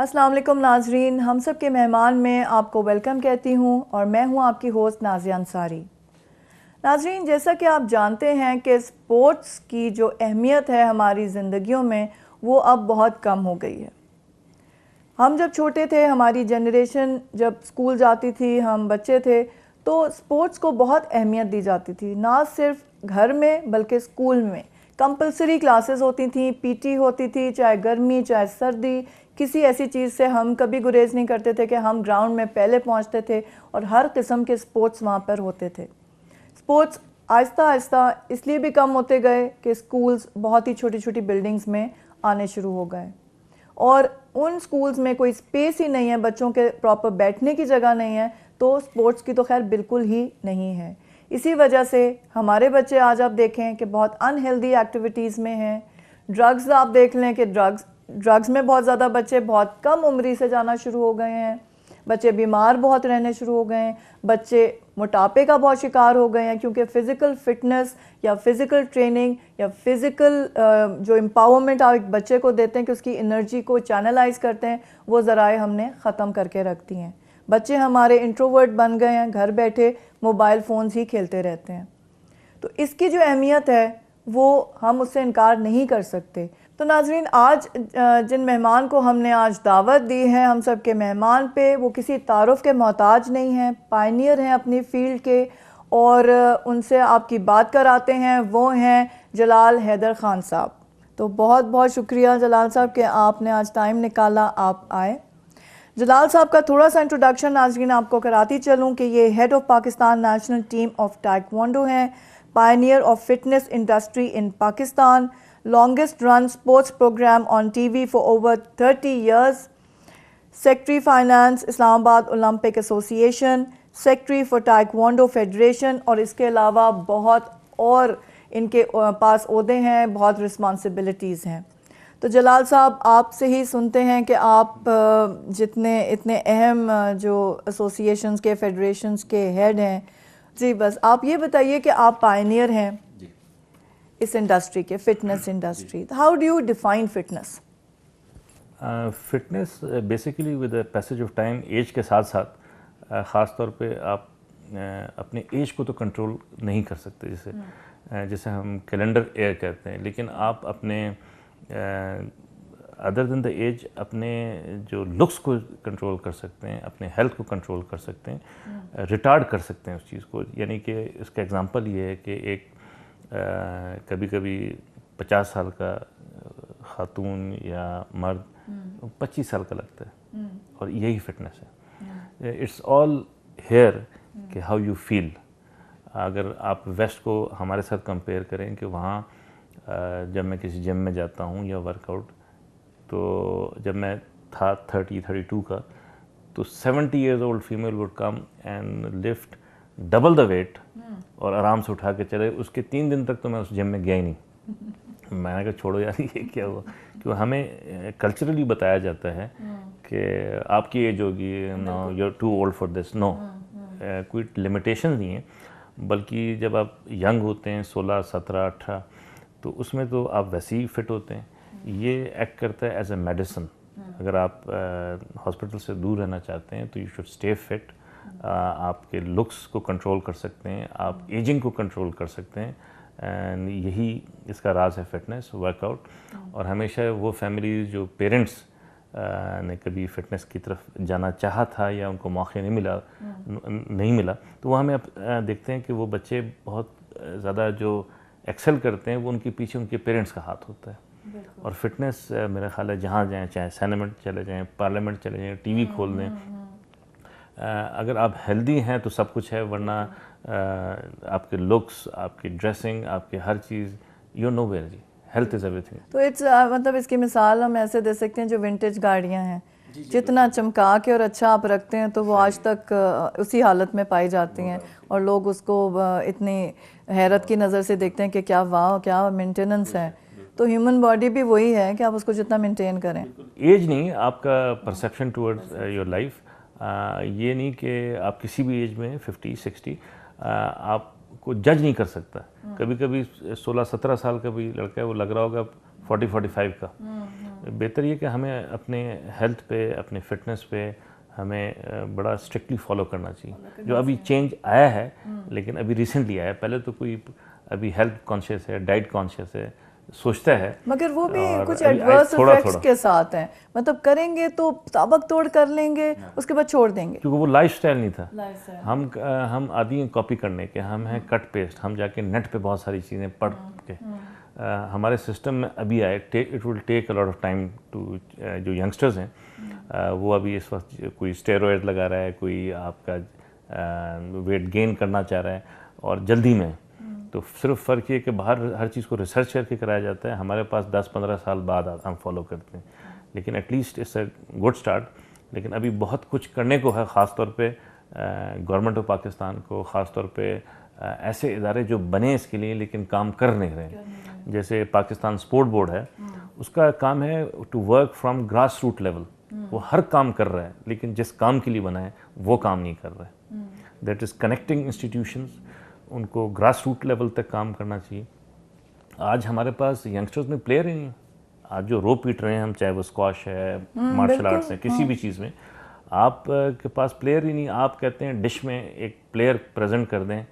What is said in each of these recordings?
अस्सलाम वालेकुम नाजरीन, हम सब के मेहमान में आपको वेलकम कहती हूँ और मैं हूँ आपकी होस्ट नाज़िया अंसारी। नाजरीन, जैसा कि आप जानते हैं कि स्पोर्ट्स की जो अहमियत है हमारी ज़िंदगियों में वो अब बहुत कम हो गई है। हम जब छोटे थे, हमारी जनरेशन जब स्कूल जाती थी, हम बच्चे थे, तो स्पोर्ट्स को बहुत अहमियत दी जाती थी। ना सिर्फ घर में बल्कि स्कूल में कंपलसरी क्लासेस होती थी, पीटी होती थी, चाहे गर्मी चाहे सर्दी, किसी ऐसी चीज़ से हम कभी गुरेज नहीं करते थे कि हम ग्राउंड में पहले पहुंचते थे और हर किस्म के स्पोर्ट्स वहां पर होते थे। स्पोर्ट्स आहिस्ता आहिस्ता इसलिए भी कम होते गए कि स्कूल्स बहुत ही छोटी छोटी बिल्डिंग्स में आने शुरू हो गए और उन स्कूल्स में कोई स्पेस ही नहीं है, बच्चों के प्रॉपर बैठने की जगह नहीं है, तो स्पोर्ट्स की तो खैर बिल्कुल ही नहीं है। इसी वजह से हमारे बच्चे आज आप देखें कि बहुत अनहेल्दी एक्टिविटीज़ में हैं। ड्रग्स आप देख लें कि ड्रग्स में बहुत ज़्यादा बच्चे बहुत कम उम्री से जाना शुरू हो गए हैं। बच्चे बीमार बहुत रहने शुरू हो गए हैं, बच्चे मोटापे का बहुत शिकार हो गए हैं, क्योंकि फ़िज़िकल फ़िटनेस या फ़िज़िकल ट्रेनिंग या फ़िज़िकल जो एम्पावरमेंट आप एक बच्चे को देते हैं कि उसकी एनर्जी को चैनलाइज करते हैं, वो ज़राए हमने ख़त्म करके रख दी हैं। बच्चे हमारे इंट्रोवर्ट बन गए हैं, घर बैठे मोबाइल फ़ोन्स ही खेलते रहते हैं। तो इसकी जो अहमियत है वो हम उससे इनकार नहीं कर सकते। तो नाजरीन, आज जिन मेहमान को हमने आज दावत दी है, हम सब के मेहमान पे, वो किसी तारुफ के मोहताज नहीं हैं, पायनियर हैं अपनी फील्ड के, और उनसे आपकी बात कराते हैं। वो हैं जलाल हैदर खान साहब। तो बहुत बहुत शुक्रिया जलाल साहब कि आपने आज टाइम निकाला, आप आए। जलाल साहब का थोड़ा सा इंट्रोडक्शन नाजरीन आपको कराती चलूँ कि ये head of Pakistan national team of taekwondo हैं, pioneer of fitness industry in Pakistan, longest run sports program on TV for over 30 years, Secretary Finance Islamabad Olympic Association, Secretary for Taekwondo Federation, और इसके अलावा बहुत और इनके पास ओहदे हैं, बहुत रिस्पॉन्सिबिलिटीज़ हैं। तो जलाल साहब, आपसे ही सुनते हैं कि आप जितने इतने अहम जो एसोसिएशंस के, फेडरेशंस के हेड हैं, जी बस आप ये बताइए कि आप पायनियर हैं इस इंडस्ट्री के, fitness industry. How do you define fitness? Fitness basically with the passage of time, age के साथ साथ ख़ास तौर पे आप अपने एज को तो कंट्रोल नहीं कर सकते, जैसे हम कैलेंडर ईयर कहते हैं, लेकिन आप अपने अदर देन द एज अपने जो लुक्स को कंट्रोल कर सकते हैं, अपने हेल्थ को कंट्रोल कर सकते हैं, रिटार्ड कर सकते हैं उस चीज़ को। यानी कि इसका एग्जांपल ये है कि एक कभी कभी 50 साल का खातून या मर्द 25 साल का लगता है, और यही फिटनेस है। इट्स ऑल हेयर कि हाउ यू फील। अगर आप वेस्ट को हमारे साथ कंपेयर करें कि वहाँ जब मैं किसी जिम में जाता हूँ या वर्कआउट, तो जब मैं था 32 का, तो 70 years old female would come and lift double the weight और आराम से उठा के चले। उसके 3 दिन तक तो मैं उस जिम में गया ही नहीं। मैंने कहा छोड़ो यार, ये क्या हुआ। क्यों हमें कल्चरली बताया जाता है कि आपकी एज होगी, no you are too old for this. No, कोई लिमिटेशन नहीं है, बल्कि जब आप यंग होते हैं 16, 17, 18, तो उसमें तो आप वैसे ही फिट होते हैं। ये एक्ट करता है एज ए मेडिसिन। अगर आप हॉस्पिटल से दूर रहना चाहते हैं तो यू शुड स्टे फिट। आपके लुक्स को कंट्रोल कर सकते हैं, आप एजिंग को कंट्रोल कर सकते हैं, एंड यही इसका राज है फिटनेस, वर्कआउट। और हमेशा वो फैमिली जो पेरेंट्स ने कभी फिटनेस की तरफ जाना चाहा था या उनको मौके नहीं मिला, तो वो हमें देखते हैं कि वो बच्चे बहुत ज़्यादा जो एक्सेल करते हैं, वो उनके पीछे उनके पेरेंट्स का हाथ होता है। और फिटनेस मेरा ख्याल है जहाँ जाएँ, चाहे सेनेट चले जाएँ, पार्लियामेंट चले जाएँ, टीवी खोल दें, अगर आप हेल्दी हैं तो सब कुछ है, वरना आपके लुक्स, आपकी ड्रेसिंग, आपकी हर चीज़, यू नो वेयर जी, हेल्थ इज़ एवरीथिंग। तो इट्स मतलब इसकी मिसाल हम ऐसे दे सकते हैं, जो विंटेज गाड़ियां हैं, जितना चमका के और अच्छा आप रखते हैं तो वो आज तक उसी हालत में पाई जाती हैं, और लोग उसको इतनी हैरत की नज़र से देखते हैं कि क्या वाह, क्या मेंटेनेंस है। तो ह्यूमन बॉडी भी वही है कि आप उसको जितना मेंटेन करें। एज नहीं, आपका परसेप्शन टुवर्ड्स योर लाइफ। ये नहीं कि आप किसी भी एज में 50, 60 आपको जज नहीं कर सकता। कभी कभी 16, 17 साल का भी लड़का है, वो लग रहा होगा 40, 45 का। बेहतर ये कि हमें अपने हेल्थ पे, अपने फिटनेस पे हमें बड़ा स्ट्रिक्टली फॉलो करना चाहिए। जो अभी चेंज आया है, लेकिन अभी रिसेंटली आया है, पहले तो कोई अभी हेल्थ कॉन्शियस है, डाइट कॉन्शियस है, सोचता है, मगर वो भी कुछ अभी एडवर्स थोड़ा इफेक्ट्स के साथ हैं। मतलब करेंगे तो ताबक तोड़ कर लेंगे, उसके बाद छोड़ देंगे। क्योंकि वो लाइफस्टाइल नहीं था। हम आदि हैं कॉपी करने के, हम हैं कट पेस्ट, हम जाके नेट पे बहुत सारी चीज़ें पढ़ के हमारे सिस्टम में अभी आए। It will take a lot of time to, जो यंगस्टर्स हैं वो अभी इस वक्त कोई स्टेरॉयड लगा रहा है, कोई आपका वेट गेन करना चाह रहा है और जल्दी में। तो सिर्फ फ़र्क ये कि बाहर हर चीज़ को रिसर्च करके कराया जाता है, हमारे पास 10-15 साल बाद हम फॉलो करते हैं। लेकिन at least it's a good start. लेकिन अभी बहुत कुछ करने को है, ख़ास तौर पे गवर्नमेंट ऑफ पाकिस्तान को, ख़ास तौर पे ऐसे इदारे जो बने इसके लिए लेकिन काम कर नहीं रहे। जैसे पाकिस्तान स्पोर्ट बोर्ड है, उसका काम है to work from grass root level. वो हर काम कर रहा है, लेकिन जिस काम के लिए बना है वो काम नहीं कर रहा है। दैट इज़ कनेक्टिंग इंस्टीट्यूशंस, उनको ग्रास रूट लेवल तक काम करना चाहिए। आज हमारे पास यंगस्टर्स में प्लेयर ही नहीं। आज जो रो पीट रहे हैं हम, चाहे वो स्क्वाश है, मार्शल आर्ट्स है, किसी भी चीज़ में आप के पास प्लेयर ही नहीं। आप कहते हैं डिश में एक प्लेयर प्रेजेंट कर दें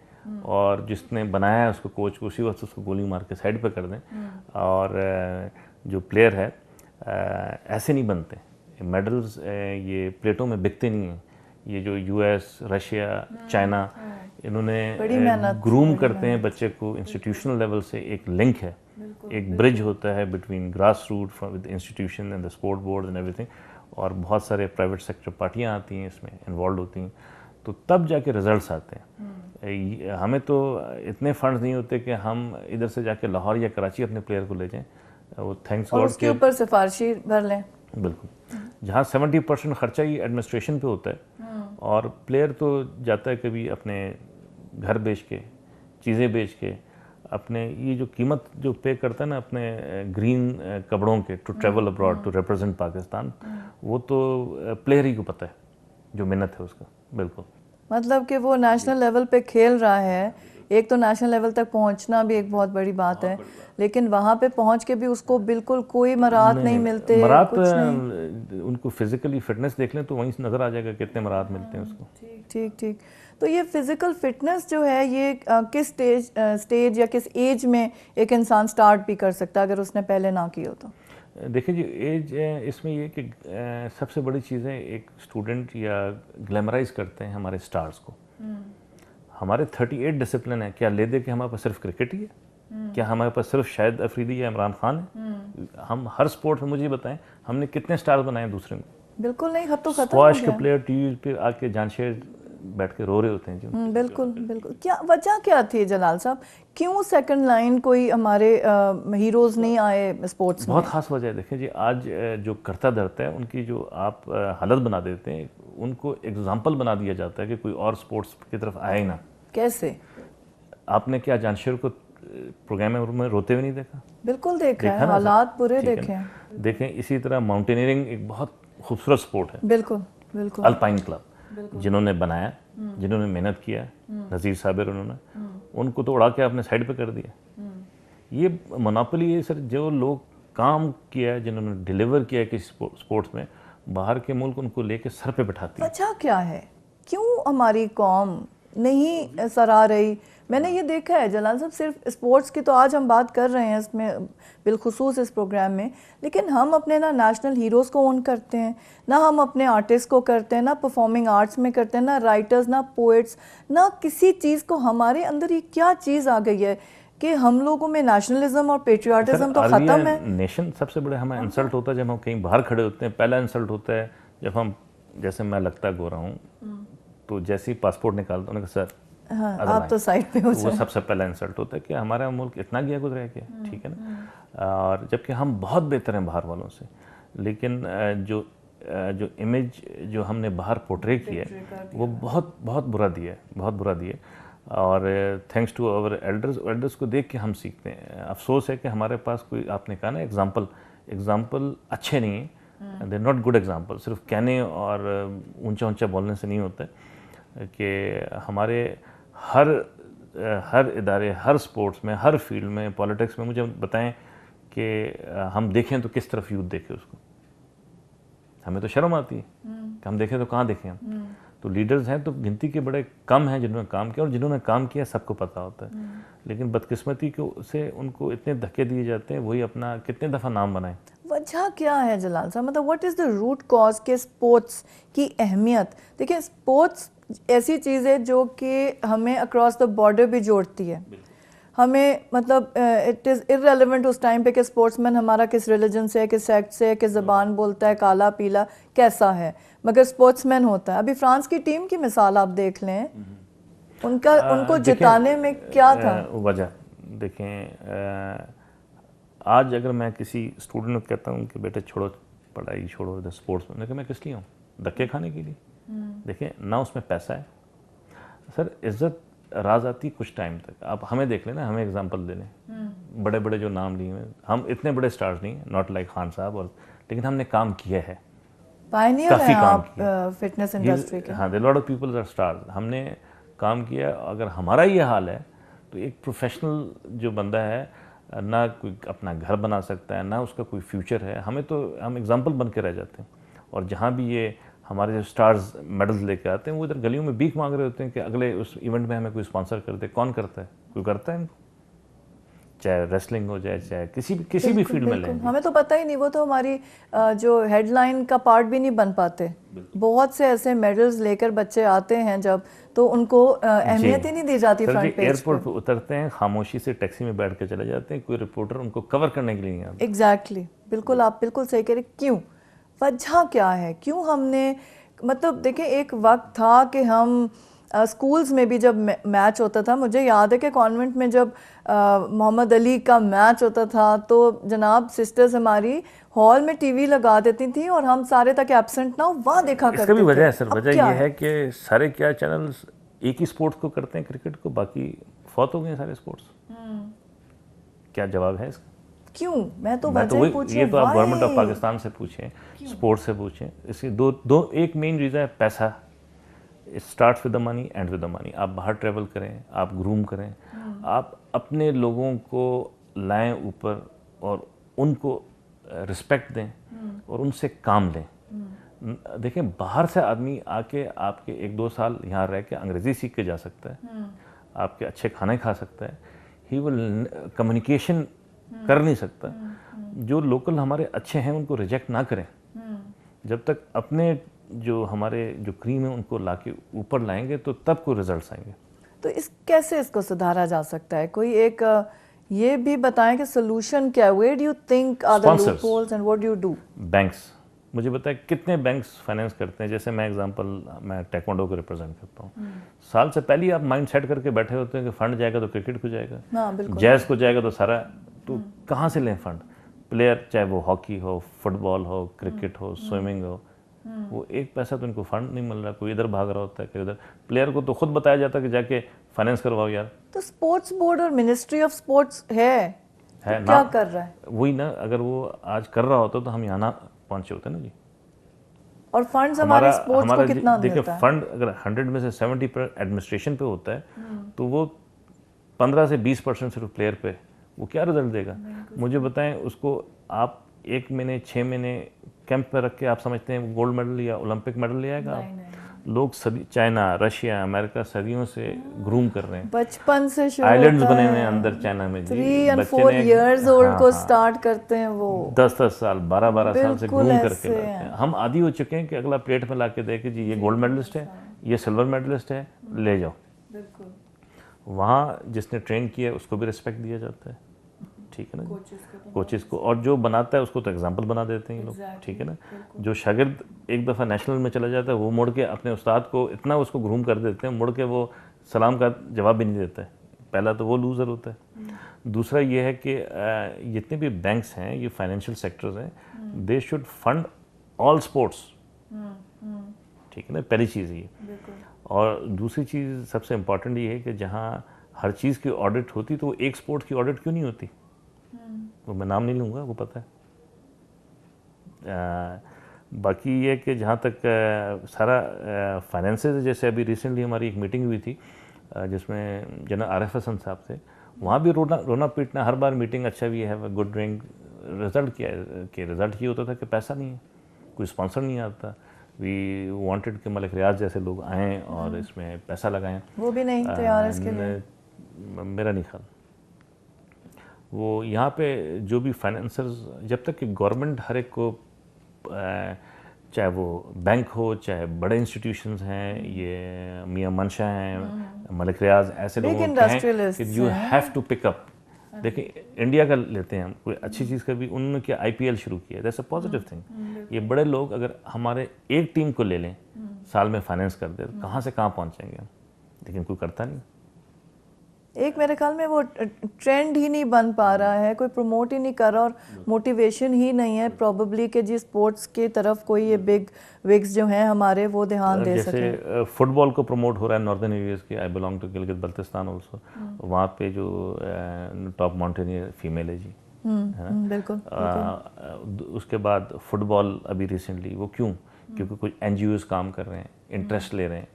और जिसने बनाया है उसको, कोच को, उसी वक्त उसको गोली मार के साइड पे कर दें। और जो प्लेयर है ऐसे नहीं बनते। मेडल्स ये प्लेटों में बिकते नहीं हैं। ये जो यूएस, रशिया, चाइना, इन्होंने ग्रूम करते हैं बच्चे को इंस्टीट्यूशनल लेवल से। एक लिंक है, एक ब्रिज होता है between grass root with institution and the sport board and everything. और बहुत सारे प्राइवेट सेक्टर पार्टियां आती हैं इसमें, इन्वॉल्व होती हैं, तो तब जाके रिजल्ट्स आते हैं। हमें तो इतने फंड्स नहीं होते कि हम इधर से जाके लाहौर या कराची अपने प्लेयर को ले जाएं। वो थैंक्स गॉड उसके ऊपर सिफारिशी भर लें। बिल्कुल, जहाँ 70% खर्चा ही एडमिनिस्ट्रेशन पे होता है और प्लेयर तो जाता है कभी अपने घर बेच के, चीज़ें बेच के, अपने ये जो कीमत जो पे करता है ना अपने ग्रीन कपड़ों के, to travel abroad, to represent Pakistan, वो तो प्लेयर ही को पता है जो मेहनत है उसका। बिल्कुल, मतलब कि वो नेशनल लेवल पे खेल रहा है। एक तो नेशनल लेवल तक पहुंचना भी एक बहुत बड़ी बात है, लेकिन वहाँ पे पहुंच के भी उसको बिल्कुल कोई मराहत नहीं मिलते। मराहत उनको फिजिकली फिटनेस देख लें तो वहीं से नज़र आ जाएगा कितने मराहत मिलते हैं उसको। ठीक ठीक। तो ये फिजिकल फिटनेस जो है ये किस स्टेज या किस एज में एक इंसान स्टार्ट भी कर सकता है अगर उसने पहले ना की हो तो? देखिए जी, एज इसमें ये कि सबसे बड़ी चीज़ है, एक स्टूडेंट या ग्लैमराइज करते हैं हमारे स्टार्स को। हमारे 38 डिसिप्लिन है, क्या ले दे के हमारे पास सिर्फ क्रिकेट ही है? क्या हमारे पास सिर्फ शाहिद अफरीदी या इमरान खान है? हम हर स्पोर्ट में, मुझे बताएं, हमने कितने स्टार बनाए दूसरे में? बिल्कुल नहीं, अब तो खत्म हो स्क्वाश गया। के प्लेयर टीवी पे आके जानशेर बैठ के रो रहे होते हैं जी। बिल्कुल बिल्कुल। क्या वजह क्या थी जलाल साहब, क्यों सेकंड लाइन कोई हमारे हीरोज नहीं आए स्पोर्ट्स में? बहुत खास वजह है। देखिए जी, आज जो करता धरता है उनकी जो आप हालत बना देते हैं, उनको एग्जाम्पल बना दिया जाता है कि कोई और स्पोर्ट्स की तरफ आए ही ना। कैसे? आपने क्या जानशेर को प्रोग्राम में रोते हुए नहीं देखा? बिल्कुल देखा है, हालात बुरे देखे हैं। देखें, इसी तरह माउंटेनियरिंग एक बहुत खूबसूरत स्पोर्ट है। बिल्कुल बिल्कुल। अल्पाइन क्लब जिन्होंने बनाया, जिन्होंने मेहनत किया, नज़ीर साबिर, उन्होंने उनको तो उड़ा के आपने साइड पे कर दिया। ये मोनोपोली है सर, जो लोग काम किया, जिन्होंने डिलीवर किया किसी स्पोर्ट्स में, बाहर के मुल्क उनको लेके सर पे बिठाती है। वजह क्या है, क्यों हमारी कौम नहीं सराह रही? मैंने ये देखा है जलाल साहब, सिर्फ स्पोर्ट्स की तो आज हम बात कर रहे हैं इसमें बिलखुसूस इस प्रोग्राम में, लेकिन हम अपने ना नेशनल हीरोज़ को ओन करते हैं, ना हम अपने आर्टिस्ट को करते हैं, ना परफॉर्मिंग आर्ट्स में करते हैं, ना राइटर्स, ना पोइट्स, ना किसी चीज़ को। हमारे अंदर ये क्या चीज़ आ गई है कि हम लोगों में नेशनलिज्म और पेट्रियाटिज्म तो ख़त्म है। नेशन सबसे बड़े हमें इंसल्ट होता है जब हम कहीं बाहर खड़े होते हैं। पहला इंसल्ट होता है जब हम, जैसे मैं लगता गोरा हूँ, तो जैसे ही पासपोर्ट निकालता हूँ, सर हाँ, आप तो साइड पे हो जाए। वो सबसे पहला इंसल्ट होता है कि हमारा मुल्क इतना गया गुजरा क्या, ठीक है ना। और जबकि हम बहुत बेहतर हैं बाहर वालों से, लेकिन जो इमेज जो हमने बाहर पोर्ट्रे किया है वो बहुत बहुत बुरा दिया है, बहुत बुरा दिया है। और थैंक्स टू आवर एल्डर्स को देख के हम सीखते हैं। अफसोस है कि हमारे पास कोई, आपने कहा ना, एग्जाम्पल अच्छे नहीं हैं, दे नॉट गुड एग्जाम्पल। सिर्फ कहने और ऊंचा ऊंचा बोलने से नहीं होता है कि हमारे हर इदारे, हर स्पोर्ट्स में, हर फील्ड में, पॉलिटिक्स में, मुझे बताएं कि हम देखें तो किस तरफ यूथ देखे उसको। हमें तो शर्म आती है कि हम देखें तो कहाँ देखें हम। तो लीडर्स हैं तो गिनती के बड़े कम हैं जिन्होंने काम किया, और जिन्होंने काम किया सबको पता होता है। लेकिन बदकिस्मती को से उनको इतने धक्के दिए जाते हैं, वही अपना कितने दफ़ा नाम बनाएं। वजह क्या है जलाल साहब, मतलब what is the root cause के स्पोर्ट्स की अहमियत? देखिए, स्पोर्ट्स ऐसी चीज़ है जो कि हमें अक्रॉस द बॉर्डर भी जोड़ती है। हमें मतलब इट इज़ इररेलेवेंट उस टाइम पे कि स्पोर्ट्समैन हमारा किस रिलीजन से है, किस सेक्ट से है, किस ज़बान बोलता है, काला पीला कैसा है, मगर स्पोर्ट्समैन होता है। अभी फ्रांस की टीम की मिसाल आप देख लें, उनको जिताने में क्या था वजह। देखें, आज अगर मैं किसी स्टूडेंट को कहता हूँ कि बेटे छोड़ो पढ़ाई, छोड़ो इधर स्पोर्ट्स में, लेकिन मैं किस लिए हूँ? धक्के खाने के लिए। देखें ना, उसमें पैसा है सर, इज्जत राज आती कुछ टाइम तक। आप हमें देख लेना, हमें एग्जांपल दे लें, बड़े बड़े जो नाम लिए हैं, हम इतने बड़े स्टार्स नहीं हैं, नॉट लाइक खान साहब, और लेकिन हमने काम किया है, पायनियर हैं आप फिटनेस इंडस्ट्री के। हाँ, there lot of people are stars, हमने काम किया। अगर हमारा ये हाल है तो एक प्रोफेशनल जो बंदा है ना कोई अपना घर बना सकता है, ना उसका कोई फ्यूचर है। हम एग्जांपल बन के रह जाते हैं। और जहाँ भी ये हमारे जो स्टार्स मेडल्स लेके आते हैं, वो इधर गलियों में भीख मांग रहे होते हैं कि अगले उस इवेंट में हमें कोई स्पॉन्सर कर दे। कौन करता है? कोई करता है इनको? चाहे रेसलिंग हो जाए, चाहे किसी भी फील्ड में लें। हमें तो पता ही नहीं, वो तो हमारी जो हेडलाइन का पार्ट भी नहीं बन पाते। बहुत से ऐसे मेडल्स लेकर बच्चे आते हैं जब, तो उनको अहमियत ही नहीं दी जाती फ्रंट पेज। एयरपोर्ट पर उतरते हैं, खामोशी से टैक्सी में बैठ के चले जाते हैं, कोई रिपोर्टर उनको कवर करने के लिए नहीं आता। एग्जैक्टली, बिल्कुल, आप बिल्कुल सही कह रहे। क्यों? वजह क्या है? क्यों हमने, मतलब देखिए, एक वक्त था कि हम स्कूल्स में भी जब मैच होता था, मुझे याद है कि कॉन्वेंट में जब मोहम्मद अली का मैच होता था तो जनाब सिस्टर्स हमारी हॉल में टीवी लगा देती थी और हम सारे तक एब्सेंट ना हो वहाँ देखा करते थे। इसका भी वजह है सर, वजह ये है कि सारे क्या चैनल्स एक ही स्पोर्ट्स को करते हैं, क्रिकेट को, बाकी फौत हो गए सारे स्पोर्ट्स। क्या जवाब है इसका? क्यों? मैं तो वजह पूछ रही हूं। ये तो आप गवर्नमेंट ऑफ पाकिस्तान से पूछें, स्पोर्ट्स से पूछें। इसकी दो एक मेन रीज़न है पैसा। It starts with the money, and with the money. आप बाहर ट्रैवल करें, आप ग्रूम करें, आप अपने लोगों को लाएं ऊपर और उनको रिस्पेक्ट दें और उनसे काम लें। देखें, बाहर से आदमी आके आपके 1-2 साल यहाँ रह के अंग्रेज़ी सीख के जा सकता है, आपके अच्छे खाने खा सकता है, ही विल कम्युनिकेशन कर नहीं सकता। जो लोकल हमारे अच्छे हैं उनको रिजेक्ट ना करें। जब तक अपने जो हमारे जो क्रीम है उनको लाके ऊपर लाएंगे तो तब कोई रिजल्ट्स आएंगे। तो कैसे इसको सुधारा जा सकता है? कोई एक ये भी बताएं कि सोल्यूशन क्या है? Where do you think are the loopholes and what do you do? Banks, मुझे बताएं कितने बैंक्स फाइनेंस करते हैं? जैसे मैं एग्जांपल, मैं टेक्वांडो को रिप्रेजेंट करता हूँ। साल से पहले ही आप माइंड सेट करके बैठे होते हैं कि फंड जाएगा तो क्रिकेट को जाएगा, जैज को जाएगा तो सारा। तो कहाँ से लें फंड? प्लेयर, चाहे वो हॉकी हो, फुटबॉल हो, क्रिकेट हो, स्विमिंग हो, वो एक पैसा तो इनको फंड नहीं मिल रहा। कोई इधर भाग रहा होता है, कोई इधर। प्लेयर को तो खुद बताया जाता है कि जाके फाइनेंस करवाओ यार। तो स्पोर्ट्स बोर्ड और मिनिस्ट्री ऑफ स्पोर्ट्स है तो ना, क्या कर रहा है? वही ना, अगर वो आज कर रहा होता तो हम यहाँ ना पहुंचे होते ना जी। और फंड्स हमारे स्पोर्ट्स को कितना मिलता है? देखिए, फंड अगर 100 में से 70% एडमिनिस्ट्रेशन पे होता है तो वो 15 से 20% सिर्फ प्लेयर पे, वो क्या रिजल्ट देगा? मुझे बताएं, उसको आप 1 महीने 6 महीने कैंप में रख के आप समझते हैं गोल्ड मेडल या ओलंपिक मेडल ले आएगा? लोग सदी, चाइना, रशिया, अमेरिका सदियों से ग्रूम कर रहे हैं। बचपन से शुरू आइलैंड्स बने हुए हैं अंदर चाइना में। 3 और 4 इयर्स ओल्ड को स्टार्ट करते हैं, वो 10-10 साल, 12-12 साल से ग्रूम करके लाते हैं। हम आदी हो चुके हैं कि अगला प्लेट में ला के दे कि जी ये गोल्ड मेडलिस्ट है, ये सिल्वर मेडलिस्ट है, ले जाओ। वहाँ जिसने ट्रेन किया उसको भी रिस्पेक्ट दिया जाता है, ठीक है ना, कोचेस को। और जो बनाता है उसको तो एग्जाम्पल बना देते हैं ये लोग, ठीक है ना। जो शागिर्द एक दफ़ा नेशनल में चला जाता है, वो मुड़ के अपने उस्ताद को इतना उसको ग्रूम कर देते हैं, मुड़ के वो सलाम का जवाब भी नहीं देता है। पहला तो वो लूज़र होता है। दूसरा ये है कि जितने भी बैंक्स हैं, ये फाइनेंशियल सेक्टर्स हैं, they should fund all sports, ठीक है ना, पहली चीज़ ये। और दूसरी चीज़ सबसे इम्पॉर्टेंट ये है कि जहाँ हर चीज़ की ऑडिट होती तो वो एक स्पोर्ट की ऑडिट क्यों नहीं होती? वो मैं नाम नहीं लूँगा, वो पता है। बाकी ये कि जहाँ तक सारा फाइनेंसेस, जैसे अभी रिसेंटली हमारी एक मीटिंग हुई थी जिसमें जनरल आरिफ हसन साहब थे, वहाँ भी रोना पीटना, हर बार मीटिंग, अच्छा भी है, गुड ड्रिंक, रिजल्ट क्या है कि रिजल्ट ये होता था कि पैसा नहीं है, कोई स्पॉन्सर नहीं आता। वी वांटेड कि मलिक रियाज जैसे लोग आएँ और इसमें पैसा लगाएं, वो भी नहीं तैयार इसके लिए। मेरा नहीं ख्याल। वो यहाँ पे जो भी फाइनेंसर्स, जब तक कि गवर्नमेंट हर एक को, चाहे वो बैंक हो चाहे बड़े इंस्टीट्यूशंस हैं, ये मियां मंशा हैं, मलिक रियाज, ऐसे लोगों को कहें कि you have to pick up. देखिए इंडिया का लेते हैं हम, कोई अच्छी चीज़ का भी, उन्होंने क्या IPL शुरू किया, दैट्स अ पॉजिटिव थिंग। ये बड़े लोग अगर हमारे एक टीम को ले लें, साल में फाइनेंस कर दे, तो कहाँ से कहाँ पहुँचेंगे हम, लेकिन कोई करता नहीं। एक मेरे ख्याल में वो ट्रेंड ही नहीं बन पा रहा है, कोई प्रमोट ही नहीं कर रहा, और मोटिवेशन ही नहीं है प्रॉबली कि जी स्पोर्ट्स की तरफ कोई ये बिग विग्स जो हैं हमारे वो ध्यान दे सके। जैसे फुटबॉल को प्रमोट हो रहा है नॉर्दर्न एरियाज के, I belong to Gilgit Baltistan also, वहाँ पे जो टॉप माउंटेनियर फीमेल है जी, है ना, बिल्कुल। उसके बाद फुटबॉल अभी रिसेंटली, वो क्यों, क्योंकि कुछ NGOs काम कर रहे हैं, इंटरेस्ट ले रहे हैं,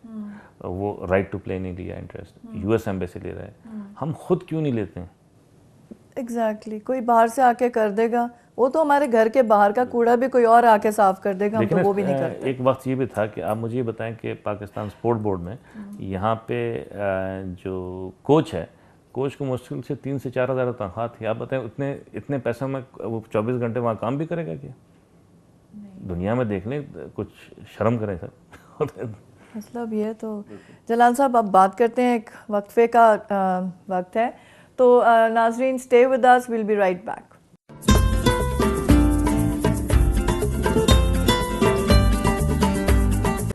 वो राइट टू प्ले नहीं लिया, इंटरेस्ट US एम्बेसी ले रहा है, हम खुद क्यों नहीं लेते हैं? एग्जैक्टली, कोई बाहर से आके कर देगा, वो तो हमारे घर के बाहर का कूड़ा भी कोई और आके साफ कर देगा, हम तो वो भी नहीं करते। एक वक्त ये भी था कि आप मुझे ये बताएं कि पाकिस्तान स्पोर्ट बोर्ड में यहाँ पे जो कोच है, कोच को मुश्किल से 3 से 4 हज़ार तनख्वाह थी। आप बताएं इतने पैसों में वो 24 घंटे वहाँ काम भी करेगा क्या? दुनिया में देख लें, कुछ शर्म करें सर। मतलब ये तो जलाल साहब, अब बात करते हैं, एक वक्फे का वक्त है, तो नाजरीन stay with us, will be right back.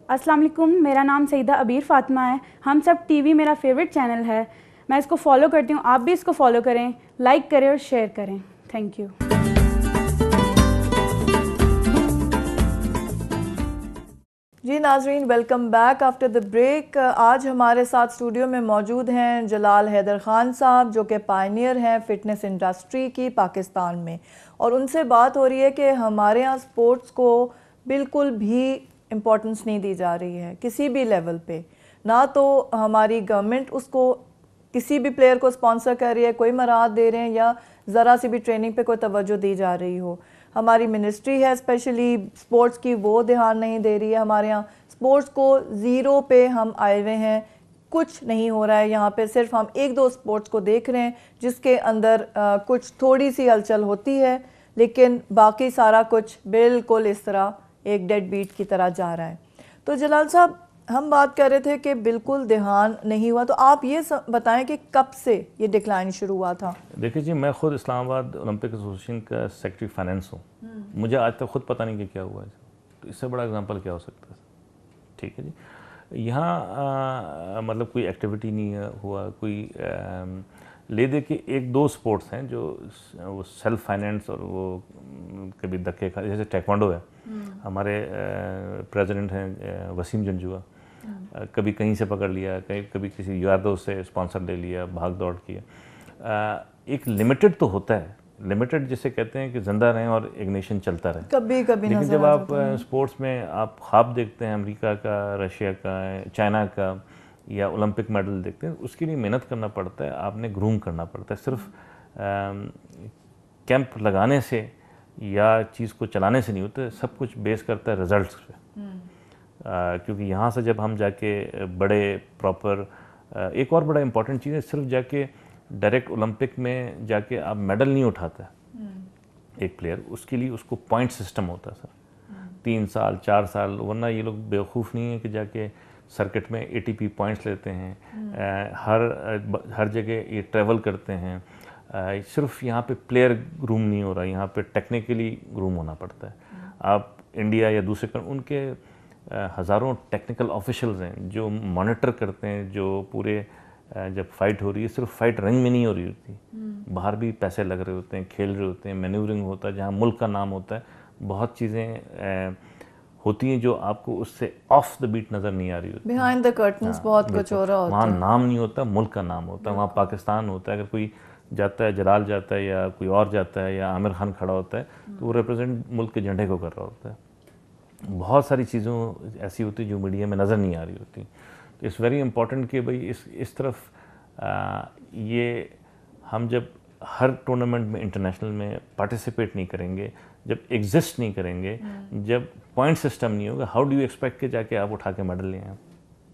अस्सलाम वालेकुम, मेरा नाम सईदा अबीर फातिमा है। हम सब टीवी मेरा फेवरेट चैनल है, मैं इसको फॉलो करती हूँ, आप भी इसको फॉलो करें, लाइक करें और शेयर करें। Thank you. जी नाजरीन, welcome back after the break. आज हमारे साथ स्टूडियो में मौजूद हैं जलाल हैदर ख़ान साहब, जो कि पायनियर हैं फ़िटनेस इंडस्ट्री की पाकिस्तान में, और उनसे बात हो रही है कि हमारे यहाँ स्पोर्ट्स को बिल्कुल भी इम्पोर्टेंस नहीं दी जा रही है किसी भी लेवल पे। ना तो हमारी गवर्नमेंट उसको, किसी भी प्लेयर को स्पॉन्सर कर रही है, कोई मराद दे रहे हैं, या ज़रा सी भी ट्रेनिंग पे कोई तवज्जो दी जा रही हो। हमारी मिनिस्ट्री है स्पेशली स्पोर्ट्स की, वो ध्यान नहीं दे रही है। हमारे यहाँ स्पोर्ट्स को ज़ीरो पे हम आए हुए हैं, कुछ नहीं हो रहा है यहाँ पे। सिर्फ हम 1-2 स्पोर्ट्स को देख रहे हैं जिसके अंदर कुछ थोड़ी सी हलचल होती है, लेकिन बाकी सारा कुछ बिल्कुल इस तरह एक डेड बीट की तरह जा रहा है। तो जलाल साहब, हम बात कर रहे थे कि बिल्कुल ध्यान नहीं हुआ, तो आप ये बताएं कि कब से ये डिक्लाइन शुरू हुआ था? देखिए जी, मैं खुद इस्लामाबाद ओलंपिक एसोसिएशन का सेक्रेटरी फाइनेंस हूँ। मुझे आज तक खुद पता नहीं कि क्या हुआ है, तो इससे बड़ा एग्जांपल क्या हो सकता है? ठीक है जी, यहाँ मतलब कोई एक्टिविटी नहीं हुआ, कोई ले दे के 1-2 स्पोर्ट्स हैं जो वो सेल्फ फाइनेंस और वो कभी धक्के खा, जैसे टेक्वांडो है, हमारे प्रेसिडेंट हैं वसीम जंजुआ, कभी कहीं से पकड़ लिया, कभी किसी यार दोस्त से स्पॉन्सर ले लिया, भाग दौड़ किया। एक लिमिटेड तो होता है, लिमिटेड जिसे कहते हैं कि जिंदा रहें और इग्निशन चलता रहे, कभी कभी। लेकिन जब आप स्पोर्ट्स में आप ख्वाब देखते हैं अमेरिका का, रशिया का, चाइना का, या ओलंपिक मेडल देखते हैं, उसके लिए मेहनत करना पड़ता है, आपने ग्रूम करना पड़ता है। सिर्फ कैंप लगाने से या चीज़ को चलाने से नहीं होता, सब कुछ बेस करता है रिजल्ट्स पे। क्योंकि यहाँ से जब हम जाके बड़े प्रॉपर, एक और बड़ा इम्पॉर्टेंट चीज़ है, सिर्फ जाके डायरेक्ट ओलंपिक में जाके आप मेडल नहीं उठाता एक प्लेयर, उसके लिए उसको पॉइंट सिस्टम होता है सर, 3 साल 4 साल, वरना ये लोग बेवकूफ़ नहीं है कि जाके सर्किट में ATP पॉइंट्स लेते हैं, हर जगह ये ट्रैवल करते हैं। सिर्फ यहाँ पे प्लेयर ग्रूम नहीं हो रहा, यहाँ पे टेक्निकली ग्रूम होना पड़ता है। आप इंडिया या दूसरे उनके हज़ारों टेक्निकल ऑफिशियल्स हैं जो मॉनिटर करते हैं, जो पूरे जब फाइट हो रही है, सिर्फ फाइट रिंग में नहीं हो रही होती, बाहर भी पैसे लग रहे होते हैं, खेल रहे होते हैं, मैन्यूवरिंग होता है, जहाँ मुल्क का नाम होता है, बहुत चीज़ें होती हैं जो आपको उससे ऑफ द बीट नज़र नहीं आ रही होती, बिहाइंड द कर्टन्स बहुत कुछ हो रहा होता है। वहाँ नाम नहीं होता, मुल्क का नाम होता है, वहाँ पाकिस्तान होता है। अगर कोई जाता है, जलाल जाता है या कोई और जाता है या आमिर खान खड़ा होता है, तो वो रिप्रेजेंट मुल्क के झंडे को कर रहा होता है। बहुत सारी चीज़ों ऐसी होती जो मीडिया में नज़र नहीं आ रही होती। तो इट्स वेरी इंपॉर्टेंट कि भाई इस तरफ ये हम जब हर टूर्नामेंट में इंटरनेशनल में पार्टिसिपेट नहीं करेंगे, जब एग्जिस्ट नहीं करेंगे, जब पॉइंट सिस्टम नहीं होगा, हाउ डू यू एक्सपेक्ट के जाके आप उठा के मेडल लें आप?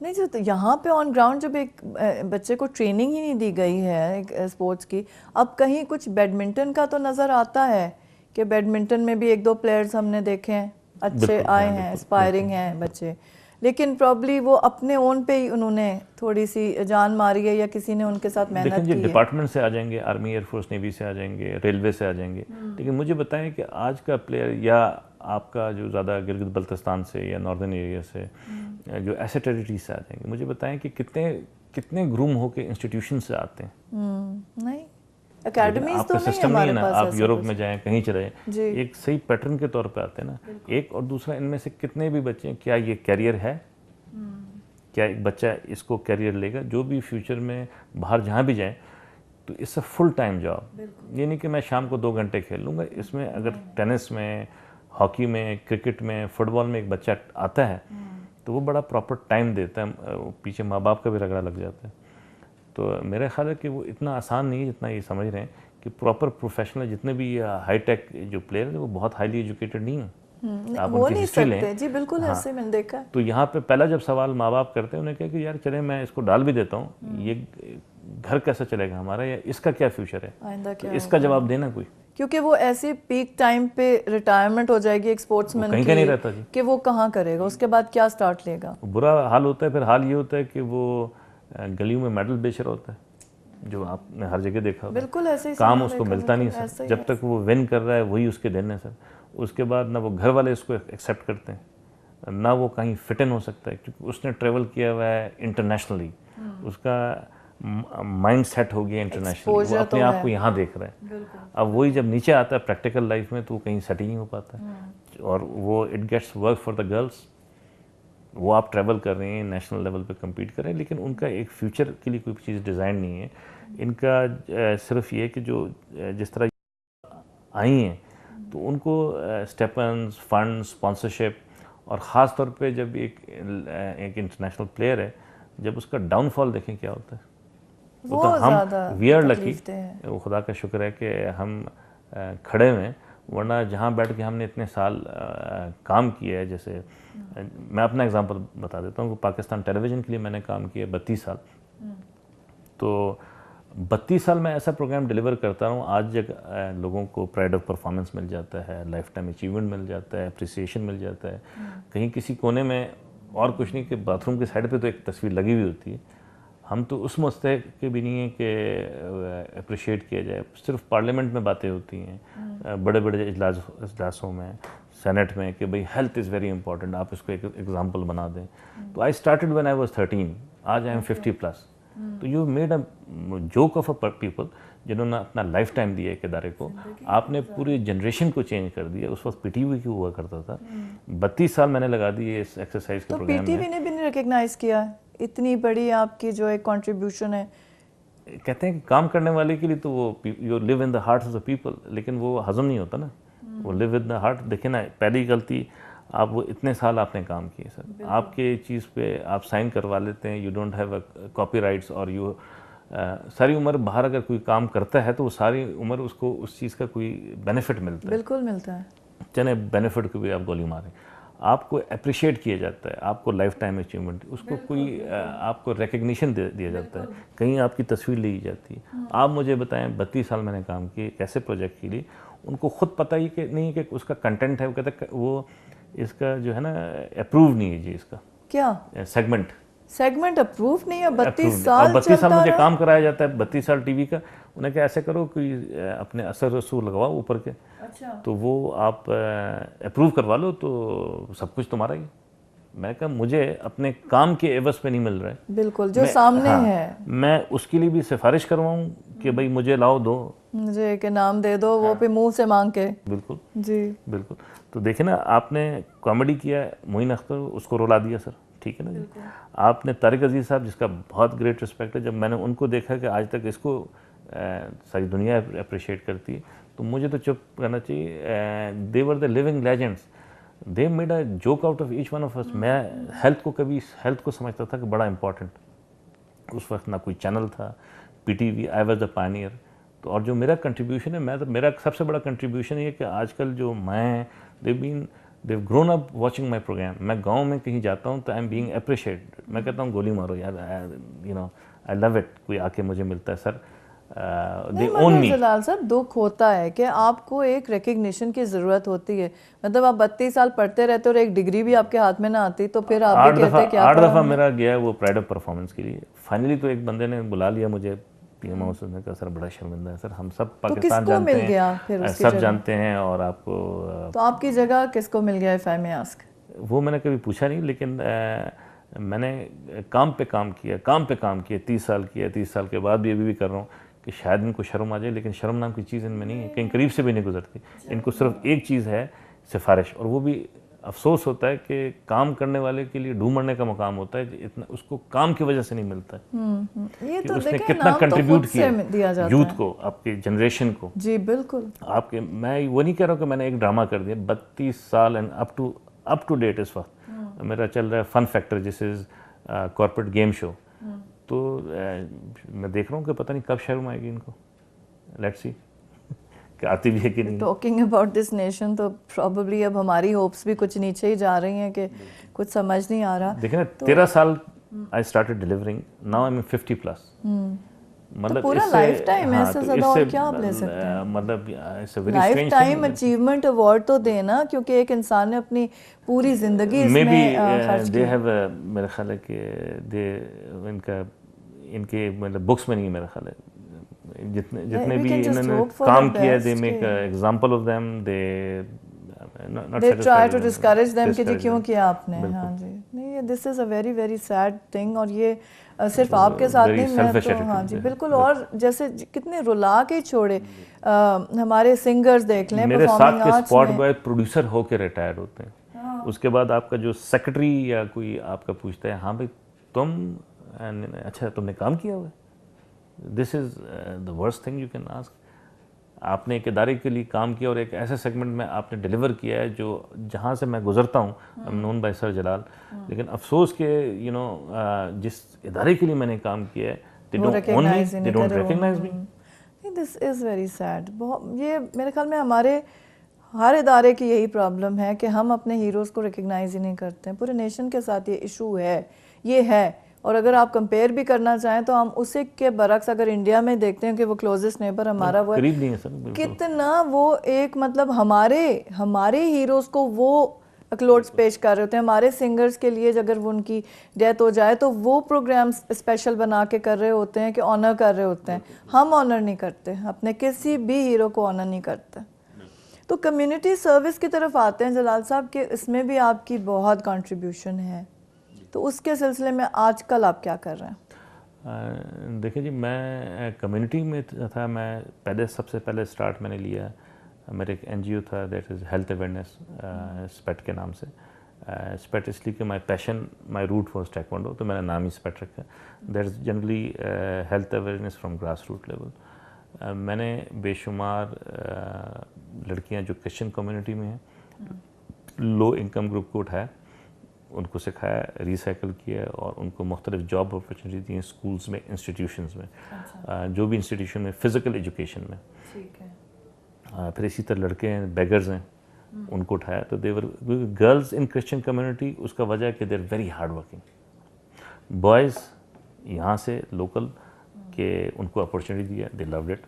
नहीं, जो तो यहाँ पे ऑन ग्राउंड जब एक बच्चे को ट्रेनिंग ही नहीं दी गई है एक स्पोर्ट्स की, अब कहीं कुछ बैडमिंटन का तो नज़र आता है कि बैडमिंटन में भी 1-2 प्लेयर्स हमने देखे हैं अच्छे आए हैं, एस्पायरिंग हैं बच्चे, लेकिन प्रॉब्ली वो अपने ओन पे ही उन्होंने थोड़ी सी जान मारी है या किसी ने उनके साथ मेहनत की है। डिपार्टमेंट से आ जाएंगे, आर्मी, एयरफोर्स, नेवी से आ जाएंगे, रेलवे से आ जाएंगे, लेकिन मुझे बताएं कि आज का प्लेयर या आपका जो ज़्यादा गिलगित बल्तिस्तान से या नॉर्दर्न एरिया से जो ऐसे टेरिटरी से आ जाएंगे, मुझे बताएं कि कितने ग्रूम होके इंस्टीट्यूशन से आते हैं? नहीं, एकेडमीज तो नहीं सिस्टम नहीं है ना। आप ऐसा यूरोप कुछ। में जाएं, कहीं चले, एक सही पैटर्न के तौर पे आते हैं ना। एक और दूसरा, इनमें से कितने भी बच्चे हैं, क्या ये कैरियर है? क्या एक बच्चा इसको कैरियर लेगा जो भी फ्यूचर में बाहर जहाँ भी जाए? तो इससे फुल टाइम जॉब, ये नहीं कि मैं शाम को 2 घंटे खेल लूँगा। इसमें अगर टेनिस में, हॉकी में, क्रिकेट में, फुटबॉल में एक बच्चा आता है तो वो बड़ा प्रॉपर टाइम देता है, पीछे माँ बाप का भी रगड़ा लग जाता है। तो मेरा ख्याल है कि वो इतना आसान नहीं है जितना ये समझ रहे हैं कि प्रॉपर प्रोफेशनल जितने भी हाई टेक जो प्लेयर हैं वो बहुत हाईली एजुकेटेड नहीं हैं। आप वो उनकी नहीं हिस्ट्री सकते लें। जी, बिल्कुल हाँ। ऐसे मैंने देखा है। तो यहाँ पे पहला जब सवाल माँ बाप करते हैं, उन्हें कहा कि यार चले मैं इसको डाल भी देता हूँ, ये घर कैसे चलेगा हमारा, या इसका क्या फ्यूचर है, आइंदा क्या तो इसका जवाब देना कोई। क्योंकि वो ऐसे पीक टाइम पे रिटायरमेंट हो जाएगी एक स्पोर्ट्समैन कहीं का नहीं रहता जी, कि वो कहाँ करेगा, उसके बाद क्या स्टार्ट लेगा। बुरा हाल होता है। फिर हाल ये होता है कि वो गलियों में मेडल बेच रहा होता है, जो आपने हर जगह देखा होगा। बिल्कुल ऐसे ही काम सुना उसको देखा, मिलता नहीं बिल्कुल सर, ऐसे ही जब तक वो विन कर रहा है वही उसके दिन है सर। उसके बाद ना वो घर वाले इसको एक्सेप्ट करते हैं, ना वो कहीं फिट इन हो सकता है, क्योंकि उसने ट्रेवल किया हुआ है इंटरनेशनली, उसका माइंड सेट हो गया इंटरनेशनल, वो Exposure अपने तो आप है। को यहाँ देख रहा है। अब वही जब नीचे आता है प्रैक्टिकल लाइफ में तो वो कहीं सेट ही नहीं हो पाता है। और वो it gets work for the girls. वो आप ट्रैवल कर रहे हैं, नेशनल लेवल पे compete कर रहे हैं, लेकिन उनका एक फ्यूचर के लिए कोई चीज़ डिज़ाइन नहीं है। इनका सिर्फ ये कि जो जिस तरह आई हैं तो उनको स्टेपन्स, फंड, स्पॉन्सरशिप, और ख़ास तौर पे जब एक इंटरनेशनल प्लेयर है, जब उसका डाउनफॉल देखें क्या होता है। वो तो ज़्यादा हम वी आर लकी, तकलीफ दें। वो खुदा का शुक्र है कि हम खड़े हुए हैं, वरना जहाँ बैठ के हमने इतने साल काम किया है। जैसे मैं अपना एग्जांपल बता देता हूँ कि पाकिस्तान टेलीविज़न के लिए मैंने काम किया 32 साल। तो 32 साल में ऐसा प्रोग्राम डिलीवर करता हूँ, आज जब लोगों को प्राइड ऑफ परफॉर्मेंस मिल जाता है, लाइफ टाइम अचीवमेंट मिल जाता है, अप्रिसिएशन मिल जाता है। कहीं किसी कोने में और कुछ नहीं कि बाथरूम के साइड पे तो एक तस्वीर लगी हुई होती है। हम तो उस मुस्तक के भी नहीं है कि अप्रिशिएट किया जाए। सिर्फ पार्लियामेंट में बातें होती हैं, बड़े बड़े इजलासों में, सेनेट में, कि भाई हेल्थ इज़ वेरी इंपॉर्टेंट, आप इसको एक एग्जांपल बना दें। तो I started when I was 13, आज आई एम 50+। तो you made a joke of a people जिन्होंने अपना लाइफ टाइम दिया एक इदारे को। आपने पूरी जनरेशन को चेंज कर दिया। उस वक्त पीटीवी की हुआ करता था, 32 साल मैंने लगा दिए इस एक्सरसाइज के तो प्रोग्राम में। पीटीवी ने भी नहीं रिकग्नाइज किया इतनी बड़ी आपकी जो एक कंट्रीब्यूशन है। कहते हैं कि काम करने वाले के लिए तो वो you live in the heart of the people, लेकिन वो हजम नहीं होता ना। वो लिव इन द हार्ट, देखिए ना, पहली गलती आप वो इतने साल आपने काम किए सर, आपके चीज़ पे आप साइन करवा लेते हैं, you don't have a copyrights, और यू सारी उम्र बाहर अगर कोई काम करता है तो वो सारी उम्र उसको उस चीज़ का कोई बेनिफिट मिलता है। बिल्कुल मिलता है। चले बेनिफिट को भी आप गोली मारें, आपको अप्रिशिएट किया जाता है, आपको लाइफ टाइम अचीवमेंट, उसको कोई आपको रिकग्निशन दिया जाता है, कहीं आपकी तस्वीर ली जाती है। आप मुझे बताएं, 32 साल मैंने काम किए कैसे प्रोजेक्ट के लिए, उनको खुद पता ही कि नहीं कि उसका कंटेंट है, वो कहते हैं वो इसका जो है ना अप्रूव नहीं है जी, इसका क्या सेगमेंट अप्रूव नहीं है। 32 साल 32 साल मुझे रहा। काम कराया जाता है, 32 साल टीवी का। उन्हें क्या ऐसे करो कोई अपने असर रसूल लगवाओ ऊपर के, अच्छा, तो वो आप अप्रूव करवा लो तो सब कुछ तुम्हारा ही। मैं कहा मुझे अपने काम के एवज पे नहीं मिल रहा है, बिल्कुल जो सामने हाँ, है, मैं उसके लिए भी सिफारिश करवाऊँ कि भाई मुझे लाओ दो, मुझे के नाम दे दो, वो पे मुंह से मांग के। बिल्कुल जी बिल्कुल। तो देखिए ना, आपने कॉमेडी किया, मोइन अख्तर उसको रुला दिया सर, ठीक है ना जी। आपने तारिक अजीज साहब, जिसका बहुत ग्रेट रिस्पेक्ट है, जब मैंने उनको देखा कि आज तक इसको सारी दुनिया अप्रिशिएट करती है, तो मुझे तो चुप करना चाहिए। They were the living legends, they made a joke out of each one of us. मैं हेल्थ को समझता था कि बड़ा इंपॉर्टेंट। उस वक्त ना कोई चैनल था, PTV, I was the Pioneer. तो और जो मेरा कंट्रीब्यूशन है, मेरा सबसे बड़ा कंट्रीब्यूशन ये है कि आजकल जो मैं they've grown up watching my program. मैं गांव में कहीं जाता हूं तो आई एम बीइंग अप्रिशिएटेड। मैं कहता हूं गोली मारो यार, आई लव इट। कोई आके मुझे मिलता है, सर दे ओन मी। जलाल साहब, दुख होता है कि आपको एक रिकग्निशन की ज़रूरत होती है। मतलब आप 32 साल पढ़ते रहते और एक डिग्री भी आपके हाथ में ना आती तो फिर आप भी कहते क्या 8 दफ़ा मेरा गया है वो प्राइड ऑफ परफॉर्मेंस के लिए। फाइनली तो एक बंदे ने बुला लिया मुझे पीएम हाउस ने, कहा सर बड़ा शर्मिंदा है सर, हम सब पाकिस्तान किसको जानते मिल हैं, गया फिर उसकी सब जगह? जानते हैं और आपको तो आपकी जगह किसको मिल गया, इफ आई मे आस्क? वो मैंने कभी पूछा नहीं, लेकिन मैंने काम पे काम किया 30 साल किया। 30 साल के बाद भी अभी भी कर रहा हूँ कि शायद इनको शर्म आ जाए, लेकिन शर्म नाम की चीज़ इनमें नहीं है, कहीं करीब से भी नहीं गुजरती। इनको सिर्फ एक चीज़ है, सिफारिश। और वो भी अफसोस होता है कि काम करने वाले के लिए ढूंढ मरने का मकाम होता है, इतना उसको काम की वजह से नहीं मिलता है ये कि तो उसने देखें, कितना नाम कंट्रीब्यूट तो खुद से दिया जाता यूथ है। को, आपकी जनरेशन को। जी बिल्कुल। आपके, मैं वो नहीं कह रहा हूँ कि मैंने एक ड्रामा कर दिया। 32 साल एंड अप टू डेट इस वक्त मेरा चल रहा है फन फैक्टर, जिस इज कॉर्पोरेट गेम शो। तो मैं देख रहा हूँ कि पता नहीं कब शर्म आएगी इनको। लेट्स सी कि आती भी है कि नहीं। टॉकिंग अबाउट दिस नेशन, तो प्रॉब्ली अब हमारी होप्स भी कुछ नीचे ही जा रही हैं कि कुछ समझ नहीं आ रहा। देखिए ना, 13 साल I started delivering, now I am 50+। मतलब पूरा लाइफ टाइम है, इससे ज़्यादा और क्या आप ले सकते हैं? मतलब it's a very life time achievement award तो देना, क्योंकि एक इंसान ने अपनी पूरी जिंदगी इसमें खर्च की। दे हैव, मेरा ख्याल है कि दे इनके मतलब बुक्स में नहीं है मेरा ख्याल है। जितने भी इन्होंने काम किया, they make example of them, they try to discourage them कि जी क्यों किया आपने। हाँ जी, नहीं, this is a very very sad thing. और ये सिर्फ आपके साथ नहीं, मैं तो हाँ जी बिल्कुल। और जैसे कितने रुला के छोड़े हमारे सिंगर्स देख लें, मेरे साथ के स्पॉट बॉय प्रोड्यूसर होके रिटायर्ड होते हैं। उसके बाद आपका जो सेक्रेटरी या कोई आपका पूछता है, हाँ भाई तुम, अच्छा तुमने काम किया हुआ है। This is the worst thing you can ask. आपने एक इदारे के लिए काम किया और एक ऐसे सेगमेंट में आपने डिलीवर किया है जो जहाँ से मैं गुजरता हूँ, I am known by sir Jalal. लेकिन अफसोस के जिस इदारे के लिए मैंने काम किया है, they don't own me, they don't recognise me. This is very sad. ये मेरे ख्याल में हमारे हर इदारे की यही प्रॉब्लम है कि हम अपने हीरोज़ को रिकग्नाइज ही नहीं करते हैं। पूरे नेशन के साथ ये इशू है, ये है। और अगर आप कंपेयर भी करना चाहें तो हम उसी के बरक्स अगर इंडिया में देखते हैं कि वो क्लोजेस्ट नेबर हमारा वो करीब नहीं है सर, कितना वो एक मतलब हमारे हीरोज़ को वो अक्लोड्स पेश कर रहे होते हैं। हमारे सिंगर्स के लिए अगर वो उनकी डेथ हो जाए तो वो प्रोग्राम्स स्पेशल बना के कर रहे होते हैं कि ऑनर कर रहे होते हैं। हम ऑनर नहीं करते, अपने किसी भी हीरो को ऑनर नहीं करते। तो कम्युनिटी सर्विस की तरफ आते हैं जलाल साहब के, इसमें भी आपकी बहुत कंट्रीब्यूशन है। तो उसके सिलसिले में आजकल आप क्या कर रहे हैं? देखिए जी, मैं कम्युनिटी में था। मैं सबसे पहले स्टार्ट मैंने लिया, मेरे एक NGO था, दैट इज़ हेल्थ अवेयरनेस, स्पेट के नाम से। स्पेट इसलिए कि माई रूट वॉज टेक्वांडो, तो मैंने नाम ही स्पेट रखा। That is generally health awareness from grass root level. मैंने बेशुमार लड़कियां जो क्रिश्चियन कम्युनिटी में हैं, लो इनकम ग्रुप को उठाया, उनको सिखाया, रिसाइकिल किया और उनको मुख्तलिफ जॉब अपॉर्चुनिटी दी स्कूल्स में, इंस्टीट्यूशंस में। अच्छा। जो भी इंस्टीट्यूशन में, फ़िज़िकल एजुकेशन में। ठीक है। फिर इसी तरह लड़के हैं, बेगर्स हैं, उनको उठाया। तो their girls in Christian community, उसका वजह है कि they are very hard working. Boys यहाँ से लोकल के उनको अपॉर्चुनिटी दिया, दे लव्ड इट।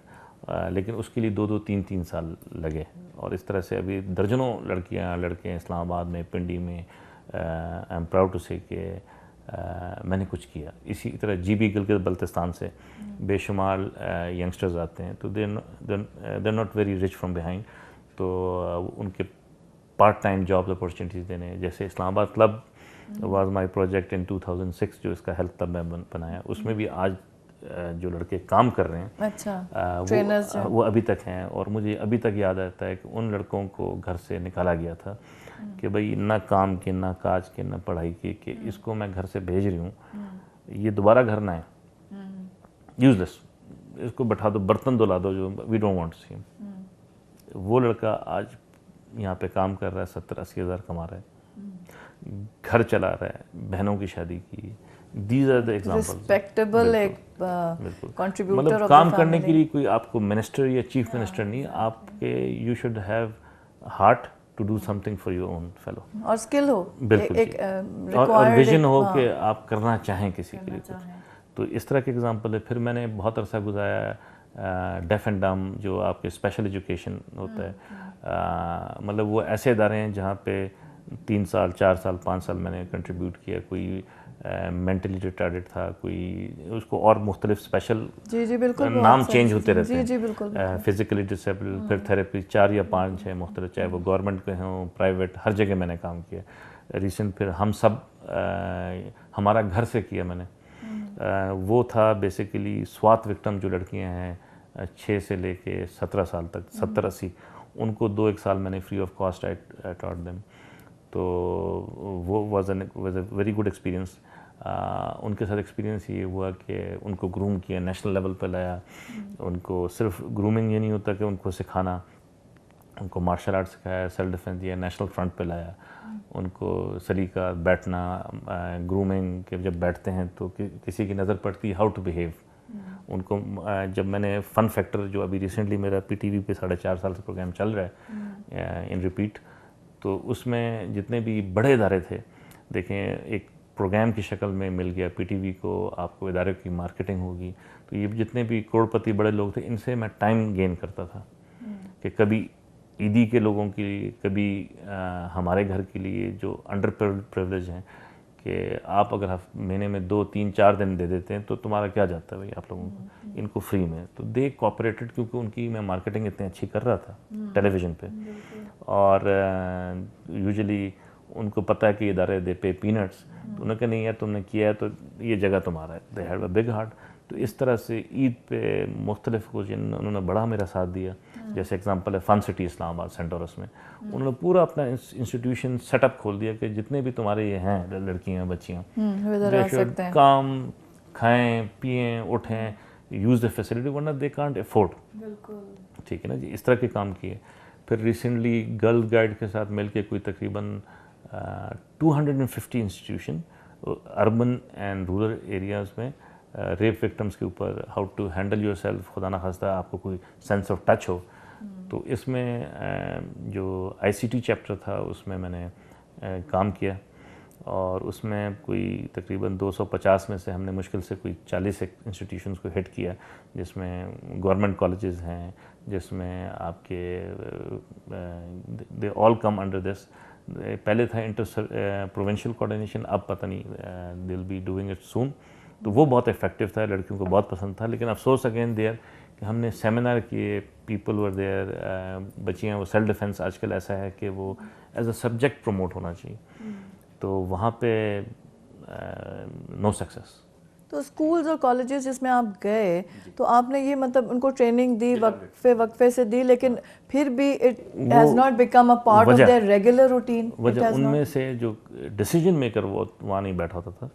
लेकिन उसके लिए 2-2, 3-3 साल लगे। और इस तरह से अभी दर्जनों लड़के इस्लामाबाद में, पिंडी में, I am proud to say कि मैंने कुछ किया। इसी तरह GB गिलगित बल्तिस्तान से बेशुमार यंगस्टर्स आते हैं, तो they not very rich from behind, तो उनके पार्ट टाइम जॉब अपॉर्चुनिटीज़ देने। जैसे Islamabad club was my project in 2006, जो इसका हेल्थ क्लब में बनाया, उसमें भी आज जो लड़के काम कर रहे हैं, अच्छा, ट्रेनर्स वो अभी तक हैं। और मुझे अभी तक याद आता है कि उन लड़कों को घर से निकाला गया था कि भाई ना काम के, ना काज के, ना पढ़ाई के, कि इसको मैं घर से भेज रही हूँ, ये दोबारा घर ना है, यूजलेस, इसको बैठा दो, बर्तन धुला दो, जो वी डोंट वांट टू सी। वो लड़का आज यहाँ पे काम कर रहा है, 70-80 हज़ार कमा रहा है, घर चला रहा है, बहनों की शादी की। These are the examples. Respectable एक कंट्रीब्यूटर मतलब काम करने के लिए कोई आपको मिनिस्टर या चीफ मिनिस्टर नहीं, आपके you should have heart to do something for your own fellow, और स्किल हो, बिल्कुल, और विजन हो कि आप करना चाहें किसी के लिए कुछ। तो इस तरह के एग्जांपल है। फिर मैंने बहुत अरसा गुजारा डेफ एंड डम, जो आपके स्पेशल एजुकेशन होता है, मतलब वो ऐसे इदारे हैं जहाँ पे 3 साल 4 साल 5 साल मैंने कंट्रीब्यूट किया। कोई मेंटली रिटार्डेड था, कोई उसको और मुख्तलिफ स्पेशल जी बिल्कुल नाम चेंज होते रहते हैं, जी बिल्कुल, फिजिकली डिसेबल, फिर थेरेपी 4 या 5 है मुख्तलिफ, चाहे वो गवर्नमेंट के हों प्राइवेट, हर जगह मैंने काम किया। रिसेंट फिर हम सब हमारा घर से किया मैंने, वो था बेसिकली स्वात विक्टिम जो लड़कियां हैं 6 से लेके 17 साल तक, 70-80, उनको 2-1 साल मैंने free of cost I taught them. तो वो was a very good experience. उनके साथ एक्सपीरियंस ये हुआ कि उनको ग्रूम किया, नेशनल लेवल पर लाया। उनको सिर्फ ग्रूमिंग ये नहीं होता कि उनको सिखाना, उनको मार्शल आर्ट सिखाया, सेल्फ डिफेंस दिया, नेशनल फ्रंट पे लाया। उनको सलीका, बैठना, ग्रूमिंग के जब बैठते हैं तो किसी की नज़र पड़ती है, हाउ टू बिहेव। उनको जब मैंने फ़न फैक्टर, जो अभी रिसेंटली मेरा PTV पे 4.5 साल से प्रोग्राम चल रहा है इन रिपीट, तो उसमें जितने भी बड़े इदारे थे, देखें एक प्रोग्राम की शक्ल में मिल गया PTV को, आपको इदारे की मार्केटिंग होगी। तो ये जितने भी करोड़पति बड़े लोग थे, इनसे मैं टाइम गेन करता था कि कभी ईदी के लोगों के लिए, कभी हमारे घर के लिए जो अंडर प्रिविलेज हैं, कि आप अगर महीने में 2, 3, 4 दिन दे देते हैं तो तुम्हारा क्या जाता है भाई आप लोगों को, इनको फ्री में। तो दे कोऑपरेटेड, क्योंकि उनकी मैं मार्केटिंग इतनी अच्छी कर रहा था टेलीविज़न पे, और यूजुअली उनको पता है कि इदारे दे पे पीनट्स, तो उन्होंने कहा नहीं यार तुमने किया है तो ये जगह तुम्हारा है। They have a big heart. तो इस तरह से ईद पे मुख्तलिफ कुछ उन्होंने बड़ा मेरा साथ दिया। जैसे एग्जांपल है फन सिटी इस्लामाबाद सेंटोरस में, उन्होंने पूरा अपना इंस्टीट्यूशन सेटअप खोल दिया कि जितने भी तुम्हारे ये हैं लड़कियां बच्चियां, काम खाएं पिएं उठें, यूज़ द फैसिलिटी, वरना दे कांट अफोर्ड। ठीक है ना जी, इस तरह के काम किए। फिर रिसेंटली गर्ल गाइड के साथ मिलकर कोई तकरीबन 250 institution urban and rural areas में रेप विक्टिम्स के ऊपर, how to handle yourself, खुदा ना खास्ता आपको कोई सेंस ऑफ टच हो। तो इसमें जो ICT चैप्टर था उसमें मैंने काम किया, और उसमें कोई तकरीबन 250 में से हमने मुश्किल से कोई 40 इंस्टीट्यूशंस को हिट किया, जिसमें गवर्नमेंट कॉलेजेस हैं, जिसमें आपके they all come under this. पहले था इंटर प्रोविंशियल कोऑर्डिनेशन, अब पता नहीं they will be doing it सून। तो वो बहुत इफेक्टिव था, लड़कियों को बहुत पसंद था। लेकिन अफसोस अगेन देयर कि हमने सेमिनार किए, पीपल वर देयर, बच्चियाँ, वो सेल्फ डिफेंस आजकल ऐसा है कि वो एज अ सब्जेक्ट प्रमोट होना चाहिए, तो वहाँ पे नो सक्सेस। तो स्कूल्स और कॉलेजेस जिसमें आप गए, तो आपने ये मतलब उनको ट्रेनिंग दी, वक्फे से दी, लेकिन फिर भी it has not become a part of their regular routine. वजह उनमें से जो डिसीजन मेकर वो वहाँ नहीं बैठा होता था।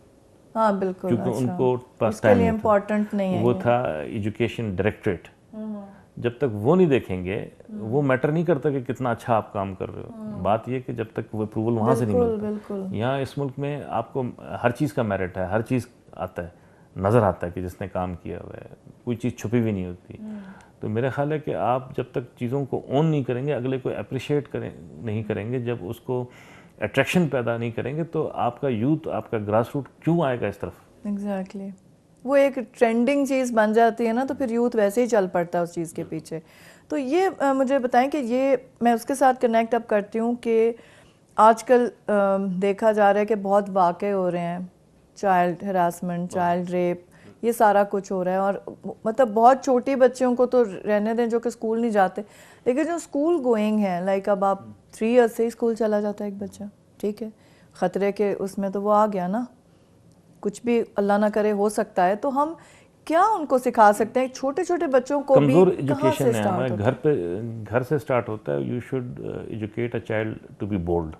हाँ बिल्कुल, क्योंकि उनको पास टाइम नहीं, इम्पोर्टेंट नहीं है, वो था एजुकेशन डायरेक्टरेट। जब तक वो नहीं देखेंगे, वो मैटर नहीं करता कि कितना अच्छा आप काम कर रहे हो, बात ये कि जब तक वो अप्रूवल वहाँ से नहीं मिलता। यहाँ इस मुल्क में आपको हर चीज़ का मेरिट है, हर चीज़ आता है, नज़र आता है कि जिसने काम किया हुआ है, कोई चीज़ छुपी भी नहीं होती। तो मेरा ख्याल है कि आप जब तक चीज़ों को ओन नहीं करेंगे, अगले को अप्रिशिएट नहीं करेंगे, जब उसको अट्रैक्शन पैदा नहीं करेंगे, तो आपका यूथ, आपका ग्रास रूट क्यों आएगा इस तरफ। एग्जैक्टली वो एक ट्रेंडिंग चीज़ बन जाती है ना, तो फिर यूथ वैसे ही चल पड़ता है उस चीज़ के पीछे। तो ये मुझे बताएं कि ये मैं उसके साथ कनेक्ट अप करती हूँ कि आजकल देखा जा रहा है कि बहुत वाक़े हो रहे हैं, चाइल्ड हरासमेंट, चाइल्ड रेप, ये सारा कुछ हो रहा है। और मतलब बहुत छोटी बच्चियों को तो रहने दें जो कि स्कूल नहीं जाते, लेकिन जो स्कूल गोइंग है, लाइक अब आप 3 ईयर्स से ही स्कूल चला जाता है एक बच्चा, ठीक है, ख़तरे के उसमें तो वो आ गया ना, कुछ भी अल्लाह ना करे हो सकता है। तो हम क्या उनको सिखा सकते हैं, छोटे छोटे बच्चों को भी? कमज़ोर एजुकेशन है हमारे घर से स्टार्ट होता है। You should educate a child to be bold.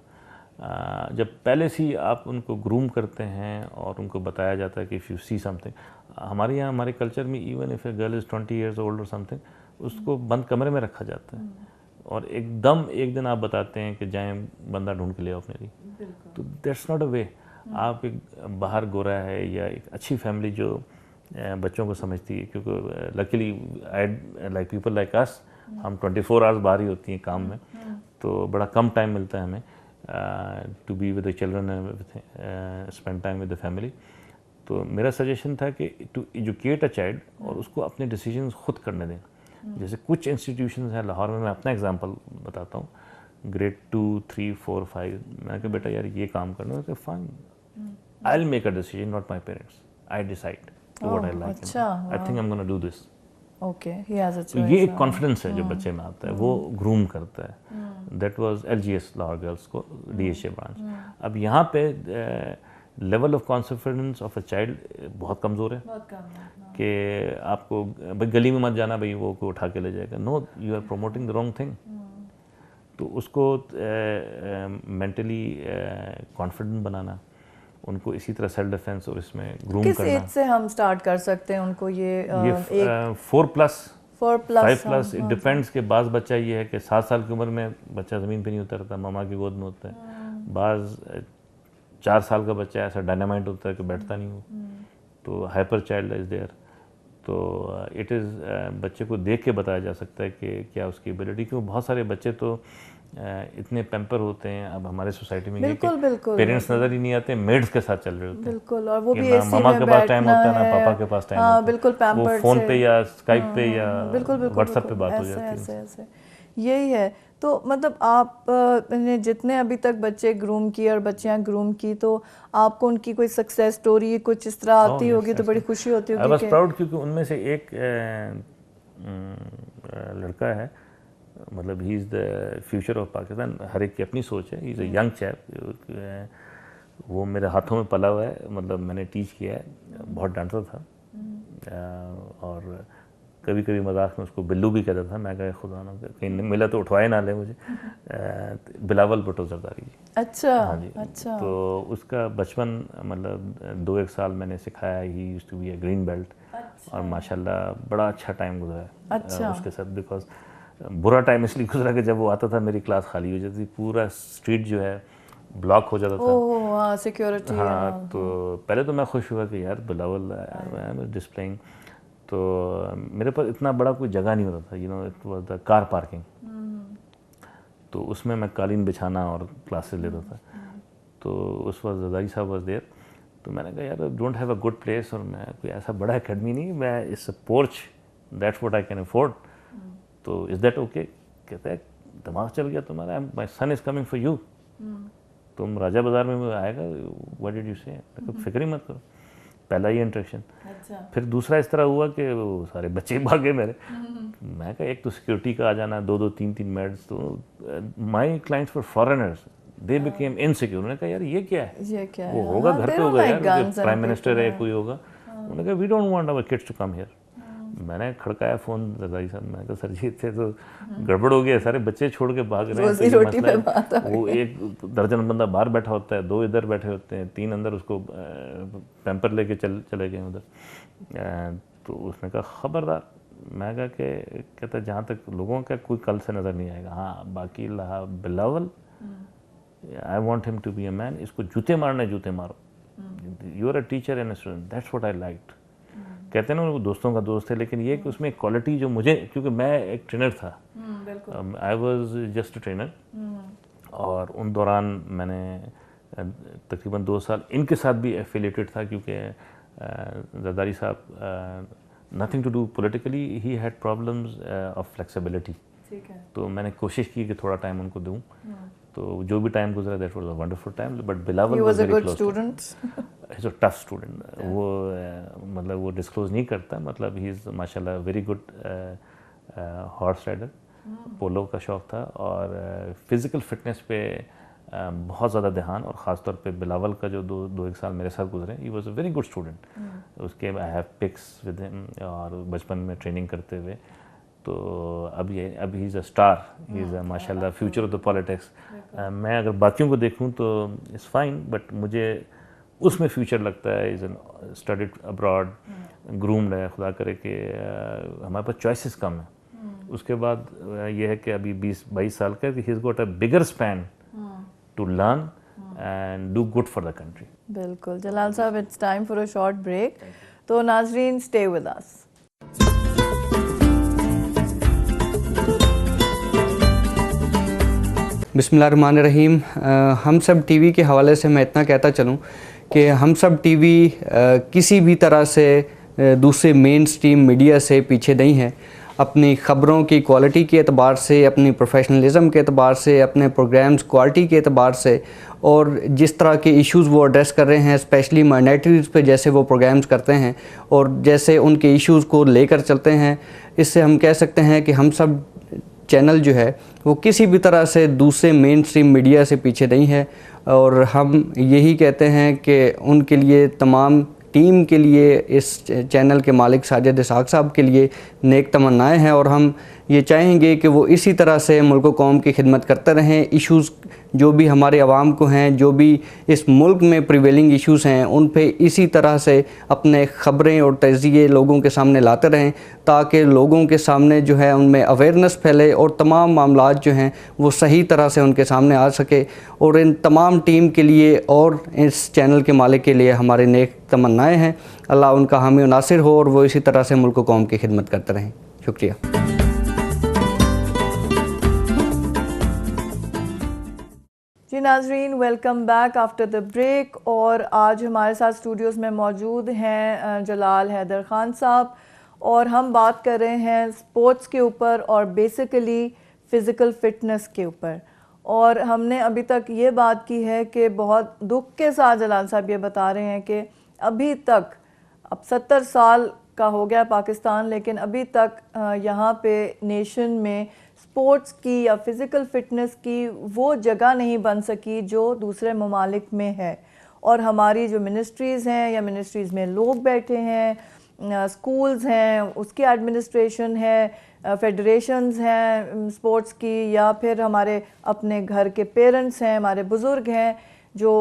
जब पहले से ही आप उनको ग्रूम करते हैं और उनको बताया जाता है कि इफ़ यू सी समथिंग, हमारे यहाँ हमारे कल्चर में even if a girl is 20 years old और समथिंग, उसको बंद कमरे में रखा जाता है, और एकदम एक दिन आप बताते हैं कि जाएं बंदा ढूंढ के ले आओ अपने लिए। तो दैट्स नॉट अ वे। आप एक बाहर गोरा है या एक अच्छी फैमिली जो बच्चों को समझती है, क्योंकि luckily I like people like us, हम 24 आवर्स बाहर ही होती हैं काम में, तो बड़ा कम टाइम मिलता है हमें to be with the children and spend time with the family. तो मेरा सजेशन था कि टू एजुकेट अ चाइल्ड और उसको अपने डिसीजंस खुद करने दें। जैसे कुछ इंस्टीट्यूशंस हैं लाहौर में, मैं अपना एग्जांपल बताता हूँ, ग्रेड 2, 3, 4, 5, मैंने कहा बेटा यार ये काम करना है, fine, I will make a decision, not my parents, I decide what I like, I think I am gonna do this. Okay, he has a तो ये एक कॉन्फिडेंस है जो बच्चे में आता है, वो ग्रूम करता है। That was LGS Lahore girls को DHA ब्रांच। अब यहाँ पे level of confidence of a child बहुत कमज़ोर है, कि आपको भाई गली में मत जाना, भाई वो को उठा के ले जाएगा, no, you are promoting the wrong thing. तो उसको मेंटली कॉन्फिडेंट बनाना, उनको इसी तरह सेल्फ डिफेंस और इसमें ग्रूम किस करना। एज से हम स्टार्ट कर सकते हैं उनको ये 4+, 4+, 5+, इट डिपेंड्स के बाज़ बच्चा ये है कि 7 साल की उम्र में बच्चा ज़मीन पे नहीं उतरता, मामा की गोद में होता है। बाज़ 4 साल का बच्चा ऐसा डायनामाइट होता है कि बैठता नहीं हो, तो हाइपर चाइल्ड इज़ देयर। तो इट इज़ बच्चे को देख के बताया जा सकता है कि क्या उसकी एबिलिटी, क्योंकि बहुत सारे बच्चे तो इतने पैम्पर होते हैं अब हमारे सोसाइटी में, बिल्कुल बिल्कुल, पेरेंट्स नज़र ही नहीं आते, मेड्स के साथ चल रहे होते हैं। बिल्कुल, और वो कि भी ना एसी मामा में के पास टाइम बैठना होता है ना पापा के पास टाइम होता है, बिल्कुल वो पैम्पर्ड फ़ोन से, पे या स्काइप पे या बिल्कुल बिल्कुल व्हाट्सएप पे बात हो ऐसे जाती है। ऐसे ऐसे यही है। तो मतलब आप ने जितने अभी तक बच्चे ग्रूम किए और बच्चियां ग्रूम की, तो आपको उनकी कोई सक्सेस स्टोरी कुछ इस तरह आती होगी तो बड़ी खुशी होती होगी। आई वाज प्राउड, क्योंकि उनमें से एक लड़का है, मतलब he is the future of Pakistan. हर एक की अपनी सोच है, he is a young chap, वो मेरे हाथों में पला हुआ है, मतलब मैंने टीच किया है, बहुत डांटता था, और कभी कभी मजाक में उसको बिल्लू भी कहता था। मैं कहा खुदा ना कहीं मिला तो उठवाए ना ले मुझे। बिलावल भुट्टो जरदारी जी। अच्छा, हाँ जी, अच्छा। तो उसका बचपन मतलब 2-1 साल मैंने सिखाया, he used to be a green belt, और माशाल्लाह बड़ा अच्छा टाइम गुजरा है उसके साथ। बिकॉज बुरा टाइम इसलिए गुजरा कि जब वो आता था मेरी क्लास खाली हो जाती थी, पूरा स्ट्रीट जो है ब्लॉक हो जाता था। ओह हाँ, सिक्योरिटी। हाँ, तो पहले तो मैं खुश हुआ कि यार बिलावल डिस्प्लेइंग, तो मेरे पास इतना बड़ा कोई जगह नहीं होता था, you know, it was the car parking, तो उसमें मैं कालीन बिछाना और क्लासेस लेता था। तो उस वक्त जरदारी साहब वाज देयर, तो मैंने कहा यार don't have a good place, और मैं कोई ऐसा बड़ा एकेडमी नहीं, मैं इस porch, that's what I can afford, तो इज़ दैट ओके? कहता है दिमाग चल गया तुम्हारा, माई सन इज़ कमिंग फॉर यू, तुम राजा बाज़ार में आएगा, व्हाट डिड यू से? फिक्र ही मत करो। पहला ही इंट्रैक्शन। अच्छा। फिर दूसरा इस तरह हुआ कि वो सारे बच्चे भागे मेरे। मैं कहा एक तो सिक्योरिटी का आ जाना, 2-2, 3-3 मेड्स, तो my clients for foreigners, they became insecure. उन्होंने कहा यार ये क्या है, ये क्या वो है? होगा हाँ, घर पे they don't होगा like यार, guns and प्राइम मिनिस्टर है people, कोई होगा। उन्होंने कहा we don't want our kids to come here. मैंने खड़काया फ़ोन जरदारी साहब, मैंने कहा सर जी इतने तो गड़बड़ हो गया, सारे बच्चे छोड़ के भाग रहे हैं, तो रोटी पे बात आ वो 1 दर्जन बंदा बाहर बैठा होता है, 2 इधर बैठे होते हैं, 3 अंदर उसको पैम्पर लेके चले गए उधर। तो उसने कहा खबरदार। मैं कहा कि कहता जहाँ तक लोगों का कोई कल से नज़र नहीं आएगा, हाँ बाकी Bilawal, I want him to be a man, इसको जूते मारने जूते मारो, you are a teacher and a student, that's what I liked. कहते हैं ना वो दोस्तों का दोस्त है, लेकिन ये कि उसमें एक क्वालिटी जो मुझे, क्योंकि मैं एक ट्रेनर था, I was just a trainer, और उन दौरान मैंने तकरीबन 2 साल इनके साथ भी एफिलिएटेड था, क्योंकि जरदारी साहब nothing to do politically, he had problems of flexibility, तो मैंने कोशिश की कि थोड़ा टाइम उनको दूं, तो जो भी टाइम गुजरा that was a wonderful time. But Bilawal was a good student, is a tough student, वो मतलब वो डिस्क्लोज नहीं करता, मतलब ही इज़ माशाल्लाह वेरी गुड हॉर्स राइडर, पोलो का शौक़ था, और फिज़िकल फिटनेस पे बहुत ज़्यादा ध्यान, और ख़ास तौर पे बिलावल का जो 2-1 साल मेरे साथ गुजरे, he was a very good student. उसके I have pics with him, और बचपन में ट्रेनिंग करते हुए, तो अब he is a star, he is a माशाल्लाह फ्यूचर ऑफ द पॉलिटिक्स। मैं अगर बाकियों को देखूं तो इट्स फाइन, बट मुझे उसमें फ्यूचर लगता है, is an studied abroad, groomed है, खुदा करे कि हमारे पास चॉइसेस कम है। उसके बाद ये है कि अभी 20-22 साल का, he is got a bigger span to learn and do good for the country. बिल्कुल जलाल साहब, it's time for a short break. तो नाजरीन, स्टे विद अस। बिस्मिल्लाहिर्रहमानिर्रहीम। हम सब टीवी के हवाले से मैं इतना कहता चलूँ कि हम सब टीवी किसी भी तरह से दूसरे मेन स्ट्रीम मीडिया से पीछे नहीं है। अपनी ख़बरों की क्वालिटी के एतबार से, अपनी प्रोफेशनलिज़म के एतबार से, अपने प्रोग्राम्स क्वालिटी के एतबार से और जिस तरह के इश्यूज़ वो एड्रेस कर रहे हैं, स्पेशली माइनॉरिटीज़ पे जैसे वो प्रोग्राम्स करते हैं और जैसे उनके इश्यूज़ को लेकर चलते हैं, इससे हम कह सकते हैं कि हम सब चैनल जो है वो किसी भी तरह से दूसरे मेन स्ट्रीम मीडिया से पीछे नहीं है। और हम यही कहते हैं कि उनके लिए, तमाम टीम के लिए, इस चैनल के मालिक साजिद इसहाक़ साहब के लिए नेक तमन्नाएं हैं और हम ये चाहेंगे कि वो इसी तरह से मुल्क व कौम की खिदमत करते रहें। इश्यूज़ जो भी हमारे अवाम को हैं, जो भी इस मुल्क में प्रिवेलिंग इश्यूज़ हैं, उन पे इसी तरह से अपने ख़बरें और तज़किये लोगों के सामने लाते रहें ताकि लोगों के सामने जो है उनमें अवेयरनेस फैले और तमाम मामलात जो हैं वो सही तरह से उनके सामने आ सके। और इन तमाम टीम के लिए और इस चैनल के मालिक के लिए हमारे नेक तमन्नाएँ हैं। अल्लाह उनका हामी व नासिर हो और वो इसी तरह से मुल्क व कौम की खिदमत करते रहें। शुक्रिया। जी नाजरीन, welcome back after the break. और आज हमारे साथ स्टूडियोज़ में मौजूद हैं जलाल हैदर ख़ान साहब और हम बात कर रहे हैं स्पोर्ट्स के ऊपर और बेसिकली फ़िज़िकल फ़िटनेस के ऊपर। और हमने अभी तक ये बात की है कि बहुत दुख के साथ जलाल साहब ये बता रहे हैं कि अभी तक, अब 70 साल का हो गया पाकिस्तान, लेकिन अभी तक यहाँ पे नेशन में स्पोर्ट्स की या फ़िज़िकल फ़िटनेस की वो जगह नहीं बन सकी जो दूसरे ममालिक में है। और हमारी जो मिनिस्ट्रीज़ हैं या मिनिस्ट्रीज़ में लोग बैठे हैं, स्कूल्स हैं, उसकी एडमिनिस्ट्रेशन है, फेडरेशंस हैं स्पोर्ट्स की, या फिर हमारे अपने घर के पेरेंट्स हैं, हमारे बुज़ुर्ग हैं जो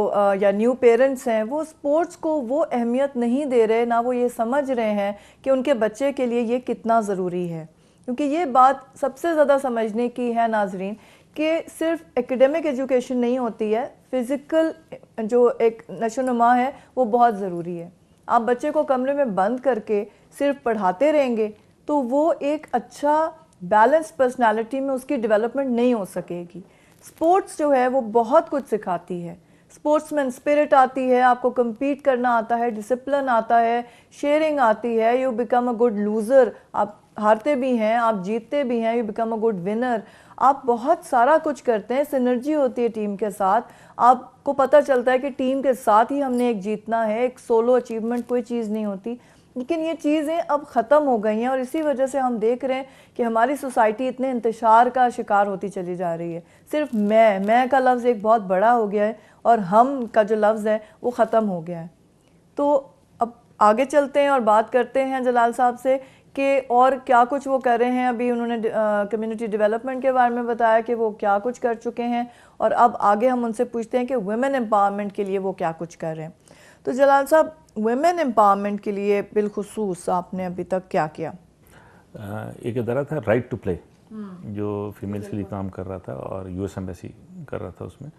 या न्यू पेरेंट्स हैं, वो स्पोर्ट्स को वो अहमियत नहीं दे रहे, ना वो ये समझ रहे हैं कि उनके बच्चे के लिए ये कितना ज़रूरी है। क्योंकि ये बात सबसे ज़्यादा समझने की है नाजरीन कि सिर्फ एकेडमिक एजुकेशन नहीं होती है, फ़िज़िकल जो एक नशोनुमा है वो बहुत ज़रूरी है। आप बच्चे को कमरे में बंद करके सिर्फ पढ़ाते रहेंगे तो वो एक अच्छा बैलेंस पर्सनालिटी में उसकी डेवलपमेंट नहीं हो सकेगी। स्पोर्ट्स जो है वो बहुत कुछ सिखाती है। स्पोर्ट्समैन स्पिरिट आती है, आपको compete करना आता है, डिसिप्लिन आता है, शेयरिंग आती है, you become a good loser, आप हारते भी हैं, आप जीतते भी हैं, you become a good winner. आप बहुत सारा कुछ करते हैं, सिनर्जी होती है टीम के साथ, आपको पता चलता है कि टीम के साथ ही हमने एक जीतना है, एक सोलो अचीवमेंट कोई चीज़ नहीं होती। लेकिन ये चीज़ें अब ख़त्म हो गई हैं और इसी वजह से हम देख रहे हैं कि हमारी सोसाइटी इतने इंतशार का शिकार होती चली जा रही है। सिर्फ मैं का लफ्ज़ एक बहुत बड़ा हो गया है और हम का जो लफ्ज़ है वो ख़त्म हो गया है। तो अब आगे चलते हैं और बात करते हैं जलाल साहब से कि और क्या कुछ वो कर रहे हैं। अभी उन्होंने कम्युनिटी डेवलपमेंट के बारे में बताया कि वो क्या कुछ कर चुके हैं और अब आगे हम उनसे पूछते हैं कि वुमेन एम्पावरमेंट के लिए वो क्या कुछ कर रहे हैं। तो जलाल साहब, वुमेन एम्पावरमेंट के लिए बिलखुसूस आपने अभी तक क्या किया? एक इदारा था राइट टू प्ले जो फीमेल्स के लिए काम कर रहा था और यूएस एम्बेसी कर रहा था उसमें।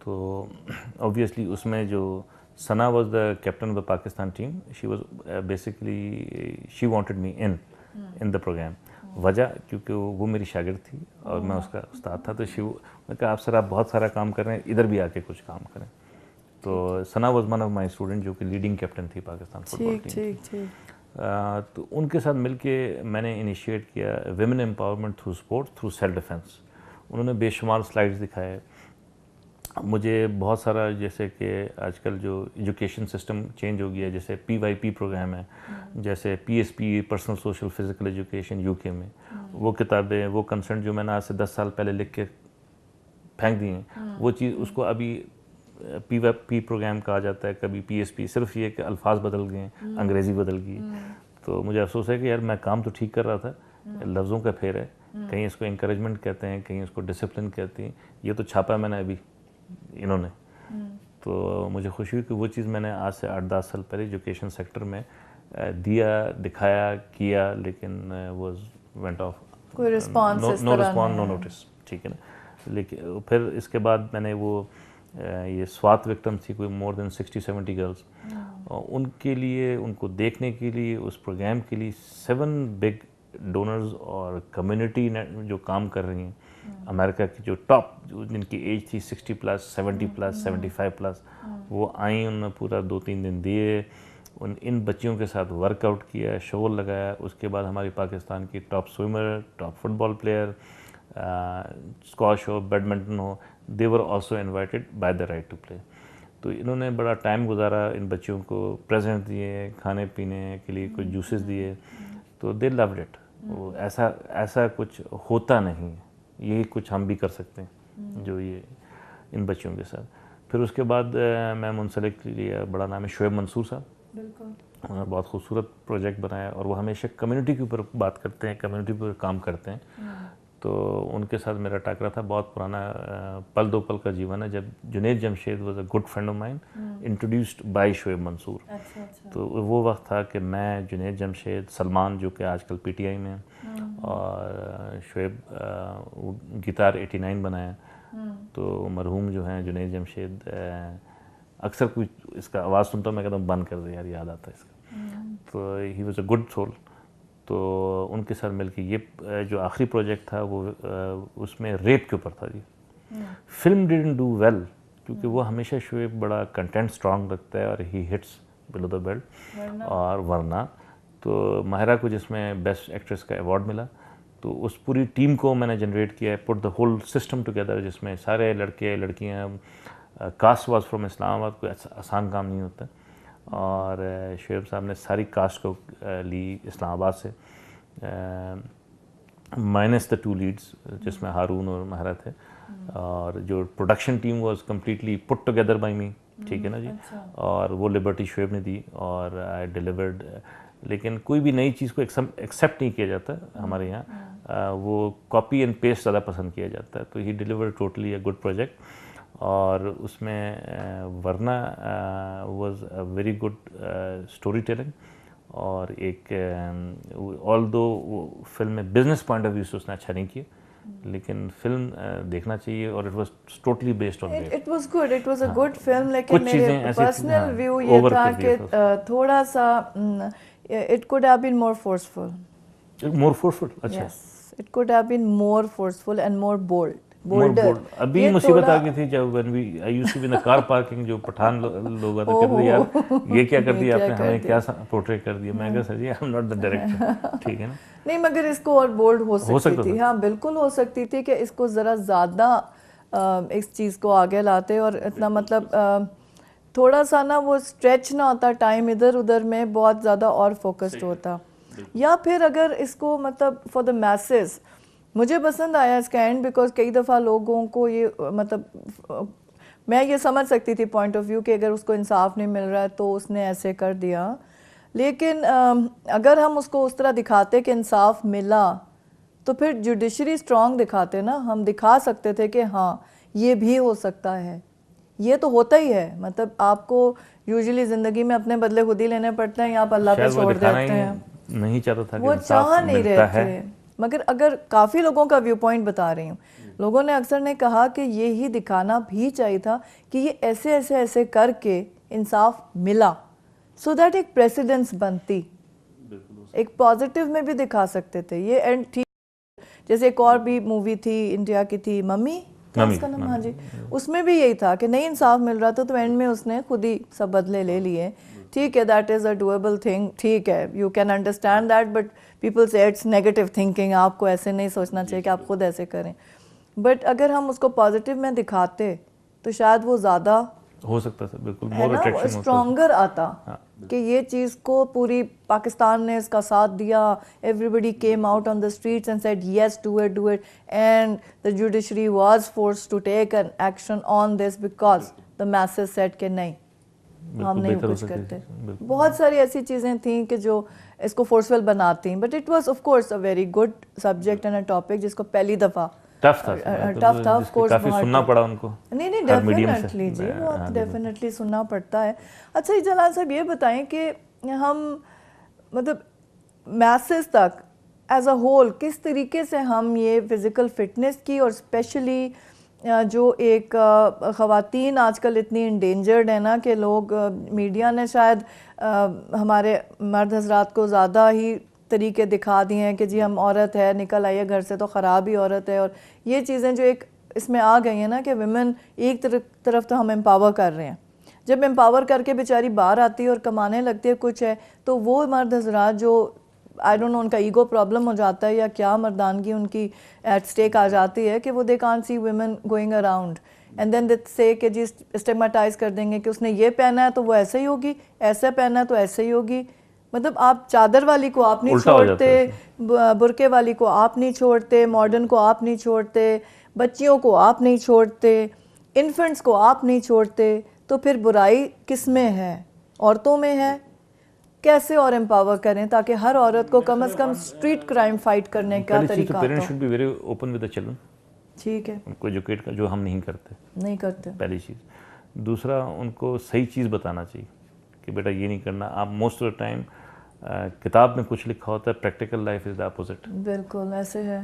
तो ऑब्वियसली उसमें जो Sana was the captain of the Pakistan team, she was basically she wanted me in the program. वजह क्योंकि वो मेरी शागिर्द थी और मैं उसका उस्ताद था। तो मैं कहा आप सर आप बहुत सारा काम कर रहे हैं, इधर भी आके कुछ काम करें। तो Sana was one of my student जो कि लीडिंग कैप्टन थी पाकिस्तान फुटबॉल टीम। तो उनके साथ मिलके मैंने इनिशिएट किया women empowerment through sports through self defence. उन्होंने बेशुमार स्लाइड्स दिखाए मुझे बहुत सारा, जैसे कि आजकल जो एजुकेशन सिस्टम चेंज हो गया है, जैसे PYP प्रोग्राम है, जैसे PSP personal social physical education UK में, वो किताबें, वो कंसेंट जो मैंने आज से 10 साल पहले लिख के फेंक दी हैं, वो चीज़ उसको अभी PYP प्रोग्राम कहा जाता है, कभी PSP। सिर्फ ये कि अल्फाज बदल गए हैं, अंग्रेज़ी बदल गई। तो मुझे अफसोस है कि यार मैं काम तो ठीक कर रहा था, लफ्ज़ों का फेर है, कहीं इसको इंकरेजमेंट कहते हैं, कहीं इसको डिसिप्लिन कहते हैं। ये तो छापा मैंने अभी इन्होंने, तो मुझे खुशी हुई कि वो चीज़ मैंने आज से 8-10 साल पहले एजुकेशन सेक्टर में दिया, दिखाया, किया, लेकिन वो वेंट ऑफ, कोई response no response, no notice, ठीक है ना। लेकिन फिर इसके बाद मैंने वो ये स्वात विक्टिम थी, कोई मोर देन 60-70 गर्ल्स, और उनके लिए, उनको देखने के लिए, उस प्रोग्राम के लिए 7 बिग डोनर्स और कम्युनिटी जो काम कर रही हैं, अमेरिका की जो टॉप, जिनकी एज थी 60+, 70+, 75+, वो आई, उन्होंने पूरा 2-3 दिन दिए, इन बच्चियों के साथ वर्कआउट किया, शो लगाया। उसके बाद हमारी पाकिस्तान की top swimmer, top football player, squash हो, बैडमिंटन हो, they were also invited by the right to play. तो इन्होंने बड़ा टाइम गुजारा, इन बच्चियों को प्रेजेंट दिए, खाने पीने के लिए कुछ जूसेस दिए, तो दे लव्ड इट। वो ऐसा कुछ होता नहीं, यही कुछ हम भी कर सकते हैं जो ये इन बच्चियों के साथ। फिर उसके बाद मैं मुंसलिक लिया, बड़ा नाम है शोएब मंसूर साहब, उन्होंने बहुत खूबसूरत प्रोजेक्ट बनाया, और वो हमेशा कम्युनिटी के ऊपर बात करते हैं, कम्युनिटी पर काम करते हैं। तो उनके साथ मेरा टकरा था, बहुत पुराना पल दो पल का जीवन है, जब Junaid Jamshed was a good friend of mine, introduced by Shoaib Mansoor. तो वो वक्त था कि मैं, जुनैद जमशेद, सलमान जो कि आजकल पीटीआई में है, और शोएब गिटार 89 बनाया। तो मरहूम जो हैं जुनैद जमशेद, अक्सर कुछ इसका आवाज़ सुनता हूँ मैं कहता हूँ बंद कर दे यार, याद आता है इसका। तो he was a good soul. तो उनके साथ मिलके ये जो आखिरी प्रोजेक्ट था वो उसमें रेप के ऊपर था जी। फिल्म डिडंट डू वेल क्योंकि वो हमेशा शोएब बड़ा कंटेंट स्ट्रांग रखता है और he hits below the belt. और वरना तो माहिरा को जिसमें बेस्ट एक्ट्रेस का अवार्ड मिला, तो उस पूरी टीम को मैंने जनरेट किया है, put the whole system together, जिसमें सारे लड़के लड़कियाँ, कास्ट वाज फ्रॉम इस्लामाबाद, कोई आसान काम नहीं होता। और शोएब साहब ने सारी कास्ट को ली इस्लामाबाद से, माइनस द 2 लीड्स जिसमें हारून और माहिरा थे, और जो production team was completely put together by me, ठीक है ना जी। और वो लिबर्टी शोएब ने दी और आई डिलीवर्ड। लेकिन कोई भी नई चीज़ को एक्सेप्ट नहीं किया जाता हमारे यहाँ, वो कॉपी एंड पेस्ट ज़्यादा पसंद किया जाता है। तो he delivered totally a good project, और उसमें वरना was a very good story telling, और एक ऑल्दो फिल्म में बिजनेस पॉइंट ऑफ व्यू से उसने अच्छा नहीं किया, लेकिन फिल्म देखना चाहिए, और it was totally based on that. It was good, it was a good film. लेकिन कुछ मेरे चीज़ें ऐसी पर्सनल व्यू ये ओवर था कर कि दिया थोड़ा सा it could have been more forceful. More forceful, अच्छा, yes, it could have been more forceful and more bold. More bold. अभी मुसीबत आ गई थी जब I used to be in the car parking, जो पठान लोग आते कहते थे यार ये क्या कर दिया आपने, हमें क्या पोर्ट्रे कर दिया। मैं कहा sir ji I am not the director, ठीक है ना। नहीं, मगर इसको और बोल्ड हो सकती थी। हाँ बिल्कुल हो सकती थी कि इसको ज़रा ज़्यादा इस चीज़ को आगे लाते, और इतना मतलब थोड़ा सा ना वो स्ट्रेच ना होता टाइम इधर उधर में, बहुत ज़्यादा और फोकस्ड होता। या फिर अगर इसको मतलब फॉर द मैसेस, मुझे पसंद आया इसका एंड, बिकॉज कई दफ़ा लोगों को ये मतलब मैं ये समझ सकती थी पॉइंट ऑफ व्यू कि अगर उसको इंसाफ नहीं मिल रहा है तो उसने ऐसे कर दिया। लेकिन अगर हम उसको उस तरह दिखाते कि इंसाफ मिला, तो फिर जुडिशरी स्ट्रांग दिखाते ना, हम दिखा सकते थे कि हाँ ये भी हो सकता है। ये तो होता ही है, मतलब आपको यूजुअली ज़िंदगी में अपने बदले खुद ही लेने पड़ते हैं, या आप अल्लाह पे छोड़ देते हैं। नहीं चाहता था वो चाह नहीं रहे थे। मगर अगर काफ़ी लोगों का व्यू पॉइंट बता रही हूँ, लोगों ने अक्सर ने कहा कि ये ही दिखाना भी चाहिए था कि ये ऐसे ऐसे ऐसे करके इंसाफ मिला, सो दैट एक प्रेसिडेंस बनती, एक पॉजिटिव में भी दिखा सकते थे ये एंड। ठीक जैसे एक और भी मूवी थी इंडिया की थी, मम्मी उसका नाम, हाँ जी, उसमें भी यही था कि नहीं इंसाफ मिल रहा था, तो एंड में उसने खुद ही सब बदले ले लिए। ठीक है, that is a doable thing, ठीक है, you can understand that, but people से इट्स नेगेटिव थिंकिंग, आपको ऐसे नहीं सोचना चाहिए कि आप खुद ऐसे करें। बट अगर हम उसको पॉजिटिव में दिखाते तो शायद वो ज़्यादा हो सकता था, बिल्कुल है ना, स्ट्रॉन्गर आता। हाँ, कि ये चीज़ को पूरी पाकिस्तान ने इसका साथ दिया, everybody came out on the streets and said yes do it, and the judiciary was forced to take an action on this because the message said कि नहीं हम नहीं कुछ करते। बहुत सारी ऐसी चीज़ें थी कि जो इसको फोर्सफुल बनाती, but it was of course a very good subject and a topic जिसको पहली दफ़ा टफ था ऑफ कोर्स, काफी सुनना पड़ा उनको। नहीं डेफिनेटली जी, बहुत डेफिनेटली सुनना पड़ता है। अच्छा जी जलाल साहब, ये बताएं कि हम मतलब मैसेज तक एज अ होल किस तरीके से हम ये फिज़िकल फिटनेस की और स्पेशली जो एक ख़वातीन आजकल इतनी इंडेंजर्ड है ना कि लोग मीडिया ने शायद हमारे मर्द हजरात को ज़्यादा ही तरीके दिखा दिए हैं कि जी हम औरत है, निकल आइए घर से तो ख़राब ही औरत है, और ये चीज़ें जो एक इसमें आ गई हैं ना कि विमेन एक तरफ तो हम एम्पावर कर रहे हैं, जब एम्पावर करके बेचारी बाहर आती है और कमाने लगती है कुछ है, तो वो मर्द हजरात जो आई डोंट नो उनका ईगो प्रॉब्लम हो जाता है या क्या मर्दानगी उनकी एट स्टेक आ जाती है कि वो they can't see women going around and then they say कि जी स्टिग्मेटाइज कर देंगे कि उसने ये पहना है तो वो ऐसे ही होगी, ऐसा पहना है तो ऐसे ही होगी। मतलब आप चादर वाली को आप नहीं छोड़ते, बुरके वाली को आप नहीं छोड़ते, मॉडर्न को आप नहीं छोड़ते, बच्चियों को आप नहीं छोड़ते, इन्फेंट्स को आप नहीं छोड़ते, तो फिर बुराई किस में है? औरतों में है। कैसे और एम्पावर करें ताकि हर औरत को कम से कम स्ट्रीट क्राइम फाइट करने का तरीका पेरेंट्स हो। Should be very open with the children. ठीक है, उनको एजुकेट का जो हम नहीं करते पहली चीज़। दूसरा, उनको सही चीज़ बताना चाहिए कि बेटा ये नहीं करना। आप मोस्ट ऑफ द टाइम किताब में कुछ लिखा होता है, practical life is the opposite. बिल्कुल ऐसे है।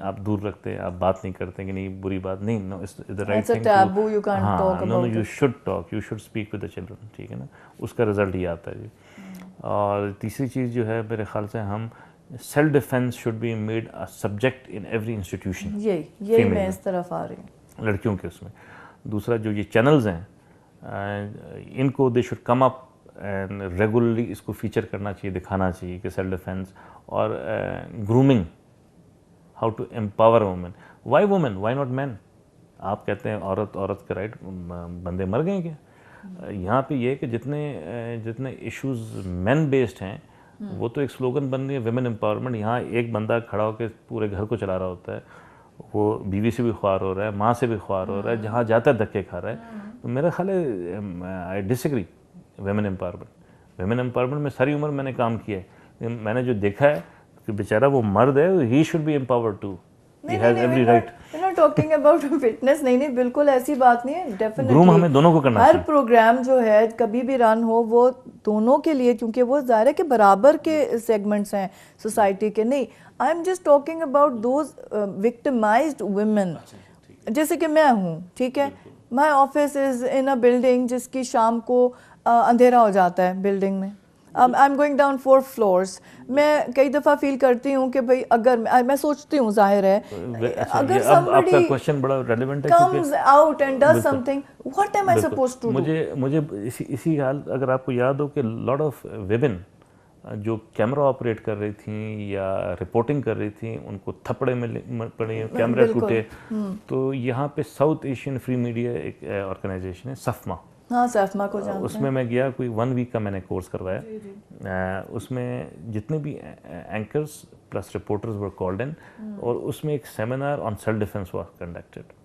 आप दूर रखते हैं, आप बात नहीं करते कि नहीं बुरी बात नहीं, no it's the right It's a thing taboo, you can't हाँ, talk no about you it. Should talk, you should speak with the children, ठीक है ना। उसका रिजल्ट ये आता है जी। और तीसरी चीज़ जो है मेरे ख्याल से हम self defence should be made a subject in every institution. यही मैं इस तरफ आ रही हूँ लड़कियों के उसमें। दूसरा, जो ये चैनल्स हैं इनको they should come up and regularly इसको फीचर करना चाहिए, दिखाना चाहिए कि सेल्फ डिफेंस और grooming, how to empower women. Why women, why not man? आप कहते हैं औरत के राइट, बंदे मर गए क्या? यहाँ पे ये कि जितने इश्यूज मेन बेस्ड हैं वो तो एक स्लोगन बन गई है विमेन एम्पावरमेंट। यहाँ एक बंदा खड़ा होकर पूरे घर को चला रहा होता है, वो बीवी से भी ख्वार हो रहा है, माँ से भी ख्वार हो रहा है, जहाँ जाता है धक्के खा रहा है। तो मेरा ख्याल है I disagree women empowerment. Women empowerment में सारी उम्र मैंने काम किया है, मैंने जो देखा है कि बेचारा वो मर्द है, he should be empowered too, he has every right. Talking about fitness, नहीं बिल्कुल ऐसी बात नहीं है। डेफिनेटली ग्रूम हमें दोनों को करना हर चाहिए। प्रोग्राम जो है कभी भी रन हो वो दोनों के लिए, क्योंकि वो ज़ाहिर है कि बराबर के सेगमेंट्स हैं सोसाइटी के। नहीं, I am just talking about those victimised women, जैसे कि मैं हूँ, ठीक है। My office is in a building जिसकी शाम को अंधेरा हो जाता है बिल्डिंग में। I am going down 4 floors. मैं कई दफ़ा फील करती हूँ कि भाई अगर मैं सोचती हूँ, जाहिर है अगर आपका क्वेश्चन बड़ा रेलेवेंट है comes out and does something, what am I supposed to do? मुझे इसी हाल, अगर आपको याद हो कि लॉट ऑफ विमेन जो कैमरा ऑपरेट कर रही थी या रिपोर्टिंग कर रही थी, उनको थप्पड़े में पड़े, कैमरा टूटे। तो यहाँ पे साउथ एशियन फ्री मीडिया एक ऑर्गेनाइजेशन है, सफमा। हाँ, सफमा को जानते हैं। उसमें मैं गया, कोई 1 वीक का मैंने कोर्स करवाया। उसमें जितने भी anchors plus reporters were called in, और उसमें एक seminar on self defence was conducted.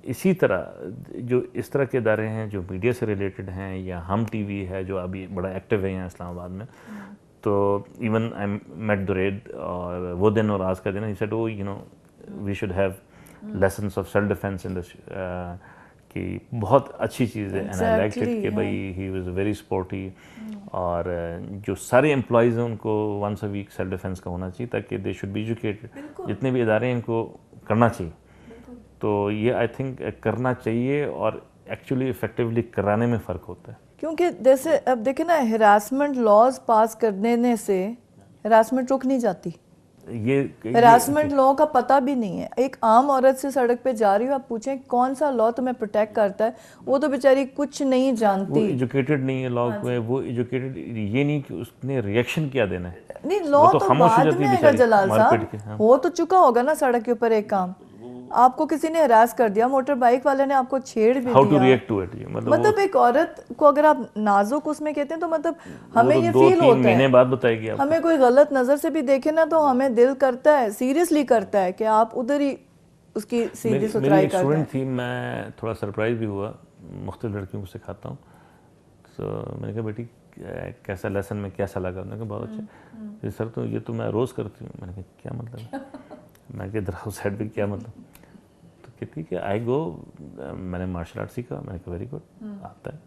इसी तरह जो इस तरह के इदारे हैं जो मीडिया से रिलेटेड हैं, या हम टीवी है जो अभी बड़ा एक्टिव है यहाँ इस्लामाबाद में, तो इवन आई मेट दुरैद, और वो दिन और आज का दिन, he said oh you know we should have lessons of self defence in this, कि बहुत अच्छी चीज़ है। एंड आई लाइक इट कि भाई ही वाज वेरी स्पोर्टी, और जो सारे एम्प्लॉयज़ हैं उनको once a week self defence का होना चाहिए, ताकि दे शुड बी एजुकेटेड। जितने भी इदारे हैं इनको करना चाहिए। तो ये आई थिंक करना चाहिए, और एक्चुअली इफेक्टिवली कराने में फ़र्क होता है। क्योंकि जैसे अब देखें ना, हरासमेंट लॉज पास करने से हरासमेंट रुक नहीं जाती। हरासमेंट लॉ का पता भी नहीं है। एक आम औरत से सड़क पे जा रही हो, आप पूछें कौन सा लॉ तुम्हें प्रोटेक्ट करता है, वो तो बेचारी कुछ नहीं जानती। वो एजुकेटेड नहीं है लॉ में, वो एजुकेटेड ये नहीं कि उसने रिएक्शन क्या देना है। नहीं, लॉ तो बाद में आएगा जलाल साहब, हो तो चुका होगा ना सड़क के ऊपर एक काम। आपको किसी ने हरास कर दिया, मोटर बाइक वाले ने आपको छेड़ भी दिया, how to react to it. मतलब एक औरत को अगर आप नाजुक उसमें कहते हैं, तो मतलब हमें ये फील होता है, 2-3 महीने बाद बताएगी आपको। हमें कोई गलत नजर से भी देखे ना, तो हमें दिल करता है, सीरियसली करता है कि आप उधर ही उसकी सीधी सुथराई करते हैं। स्टूडेंट थी, मैं थोड़ा सरप्राइज भी हुआ, मुख्तलिफ लड़कियों को सिखाता हूँ। तो मैंने कहा बेटी कैसा लेसन में कैसा लगा? उन्होंने कहा बहुत अच्छा। सर तो ये तो मैं रोज़ करती हूँ। मैंने कहा क्या मतलब? मैं कहा इधर साइड पे क्या मतलब? कहती कि आई गो, मैंने मार्शल आर्ट सीखा। मैंने कहा वेरी गुड, आता है।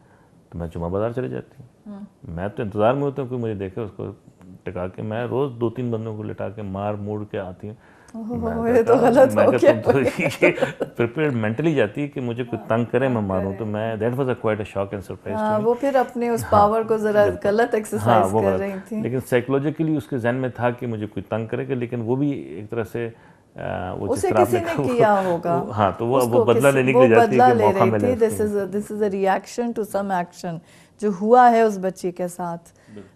तो मैं जुमा बाज़ार चले जाती हूँ। मैं तो इंतज़ार में होता हूँ कि मुझे देखे, उसको टिका के मैं रोज़ 2-3 बंदों को लिटा के मार मूड़ के आती हूँ। ओह, ये तो गलत हो गया। प्रिपेयर्ड मेंटली जाती है कि मुझे कोई तंग करे मैं मारूं, तो मैं that was a quite a shock and surprise हाँ, टू मी। वो फिर अपने उस पावर को जरा गलत हाँ एक्सरसाइज वो कर गलत, रही थी। लेकिन साइकोलॉजिकली उसके जहन में था कि मुझे कोई तंग करेगा, लेकिन वो भी एक तरह से वो जिस उसे तरह किसी आपने ने किया होगा। हाँ, तो वो उसको बदला किसी- लेने के वो लिए जाती बदला है कि ले मौका रही मिले थी। This is a reaction to some action जो हुआ है उस बच्ची के साथ।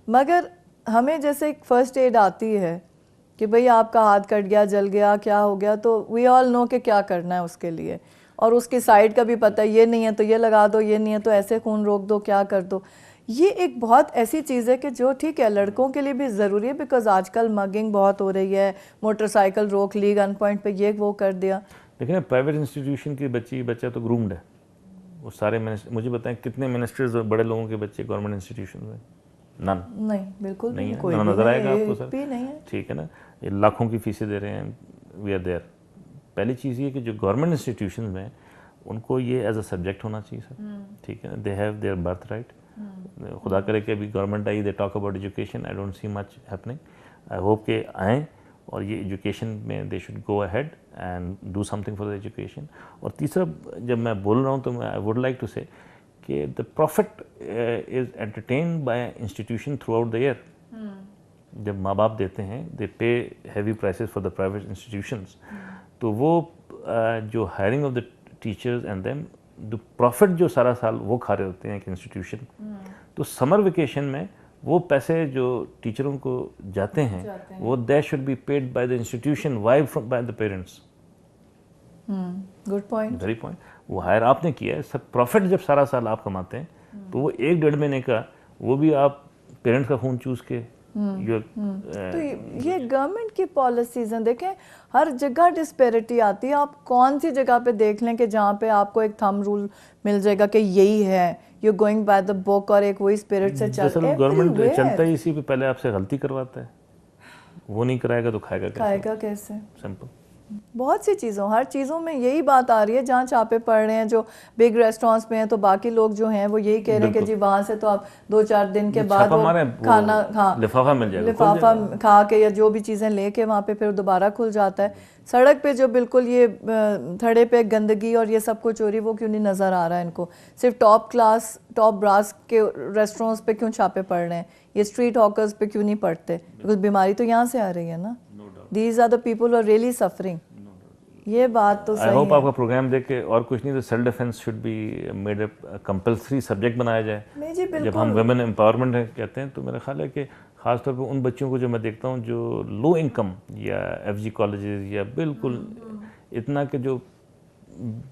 मगर हमें जैसे एक फर्स्ट एड आती है कि भाई आपका हाथ कट गया, जल गया, क्या हो गया, तो वी ऑल नो कि क्या करना है उसके लिए, और उसकी साइड का भी पता है, ये नहीं है तो ये लगा दो, ये नहीं है तो ऐसे खून रोक दो, क्या कर दो। ये एक बहुत ऐसी चीज़ है कि जो ठीक है लड़कों के लिए भी ज़रूरी है, बिकॉज आजकल मगिंग बहुत हो रही है, मोटरसाइकिल रोक ली, गन पॉइंट पे ये वो कर दिया। लेकिन प्राइवेट इंस्टीट्यूशन की बच्चा तो ग्रूम्ड है। वो सारे मुझे बताएं कितने मिनिस्टर्स और बड़े लोगों के बच्चे गवर्नमेंट इंस्टीट्यूशन में? नन नहीं, बिल्कुल नहीं है, कोई ना भी नजर नहीं, आएगा आपको एक सर, भी नहीं है। ठीक है ना। ये लाखों की फीसें दे रहे हैं, वी आर देयर। पहली चीज़ ये कि जो गवर्नमेंट इंस्टीट्यूशन में उनको ये एज अ सब्जेक्ट होना चाहिए सर, ठीक है ना। They have their birth right. खुदा करे कि अभी government I, they talk about education, I don't see much happening. I hope के आएँ और ये एजुकेशन में they should go ahead and do something for the education. और तीसरा, जब मैं बोल रहा हूँ तो मैं I would like to say that the profit is entertained by institution throughout the year. जब माँ बाप देते हैं, they pay heavy prices for the private institutions, तो वो जो hiring of the teachers and them the profit जो सारा साल वो खा रहे होते हैं एक इंस्टीट्यूशन, तो समर वेकेशन में वो पैसे जो टीचरों को जाते हैं वो they should be paid by the institution, why from by the parents. Good point. Very point. वो हायर आपने किया है, सब प्रॉफिट जब सारा साल आप कमाते हैं तो वो 1-1.5 महीने का वो भी आप पेरेंट्स का खून चूस के तो ये गवर्नमेंट की पॉलिसीज हैं। देखें हर जगह डिस्पेरिटी आती है। आप कौन सी जगह पे देख लें कि जहाँ पे आपको एक थंब रूल मिल जाएगा कि यही है, you going by the book और एक वही स्पिरिट से चलते हैं। गवर्नमेंट चलता ही इसी पे, पहले आपसे गलती करवाता है, वो नहीं कराएगा तो खाएगा कैसे? सिंपल। बहुत सी चीज़ों, हर चीज़ों में यही बात आ रही है। जहाँ छापे पड़ रहे हैं जो बिग रेस्टोरेंट्स में हैं, तो बाकी लोग जो हैं वो यही कह रहे हैं कि जी वहाँ से तो आप 2-4 दिन के बाद वो खाना, हाँ, लिफाफा मिल जाएगा, लिफाफा खा के या जो भी चीज़ें लेके वहाँ पे फिर दोबारा खुल जाता है। सड़क पे जो बिल्कुल ये थड़े पे गंदगी और ये सब कुछ चोरी, वो क्यों नहीं नज़र आ रहा है इनको? सिर्फ टॉप क्लास टॉप ब्रास के रेस्टोरेंट्स पे क्यों छापे पड़ रहे हैं? ये स्ट्रीट हॉकर्स पे क्यों नहीं पड़ते? बिकॉज बीमारी तो यहाँ से आ रही है ना। These are the people are really suffering. ये बात तो सही है। आई होप आपका प्रोग्राम देख के, और कुछ नहीं तो self defence should be made a compulsory subject बनाया जाए। नहीं जी, बिल्कुल। जब हम वुमेन एम्पावरमेंट कहते हैं तो मेरा ख्याल है कि ख़ासतौर पे उन बच्चियों को जो मैं देखता हूँ जो लो इनकम या एफजी कॉलेजेस या बिल्कुल इतना कि जो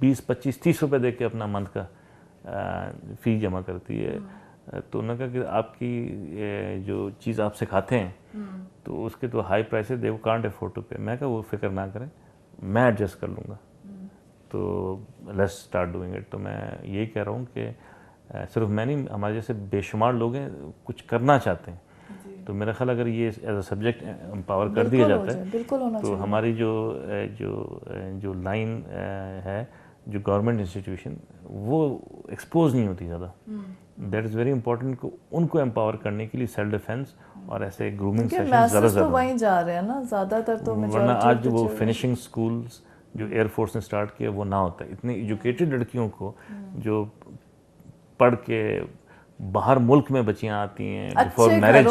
20-25-30 रुपए दे के अपना मंथ का फ़ी जमा करती है, तो उन्होंने कहा कि आपकी जो चीज़ आप सिखाते हैं तो उसके तो हाई प्राइसेस दे, वो कांट अफोर्ड टू पे। मैं कहा वो फिक्र ना करें, मैं एडजस्ट कर लूँगा, तो लेट्स स्टार्ट डूइंग इट। तो मैं यही कह रहा हूँ कि सिर्फ मैं नहीं, हमारे जैसे बेशुमार लोग हैं कुछ करना चाहते हैं, तो मेरा ख्याल अगर ये एज अ सब्जेक्ट एम्पावर कर दिया जाता है तो हमारी जो लाइन है जो गवर्नमेंट इंस्टीट्यूशन वो एक्सपोज नहीं होती ज़्यादा। दैट इज़ वेरी इंपॉर्टेंट को उनको एम्पावर करने के लिए सेल्फ डिफेंस और ऐसे ग्रूमिंग सेशन ज़्यादा तो वहीं जा रहे हैं ना ज़्यादातर। तो वरना आज वो फिनिशिंग स्कूल्स जो एयरफोर्स ने स्टार्ट किया वो ना होता। इतनी एजुकेटेड लड़कियों को जो पढ़ के बाहर मुल्क में बच्चियां आती हैं बिफोर मैरिज,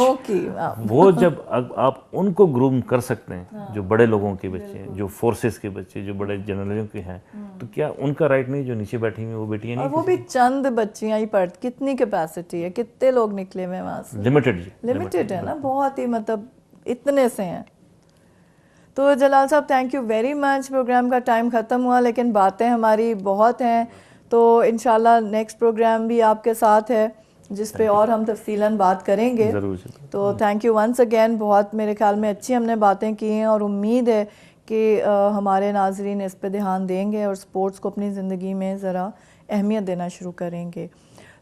वो जब आप उनको ग्रूम कर सकते हैं, जो बड़े लोगों के बच्चे हैं, जो फोर्सेस के बच्चे, जो बड़े जनरलों के हैं, तो क्या उनका राइट नहीं जो नीचे बैठी हुई वो बेटियां नहीं? और वो भी चंद बच्चियां ही पढ़, कितनी कैपेसिटी है, कितने लोग निकले हुए वहाँ से? लिमिटेड है ना, बहुत ही, मतलब इतने से हैं। तो जलाल साहब thank you very much. Programme का टाइम ख़त्म हुआ लेकिन बातें हमारी बहुत हैं, तो इंशाल्लाह नेक्स्ट प्रोग्राम भी आपके साथ है जिस पे और हम तफसीलन बात करेंगे। ज़रूर। तो थैंक यू वंस अगेन। बहुत मेरे ख्याल में अच्छी हमने बातें की हैं और उम्मीद है कि हमारे नाजरीन इस पे ध्यान देंगे और स्पोर्ट्स को अपनी ज़िंदगी में ज़रा अहमियत देना शुरू करेंगे।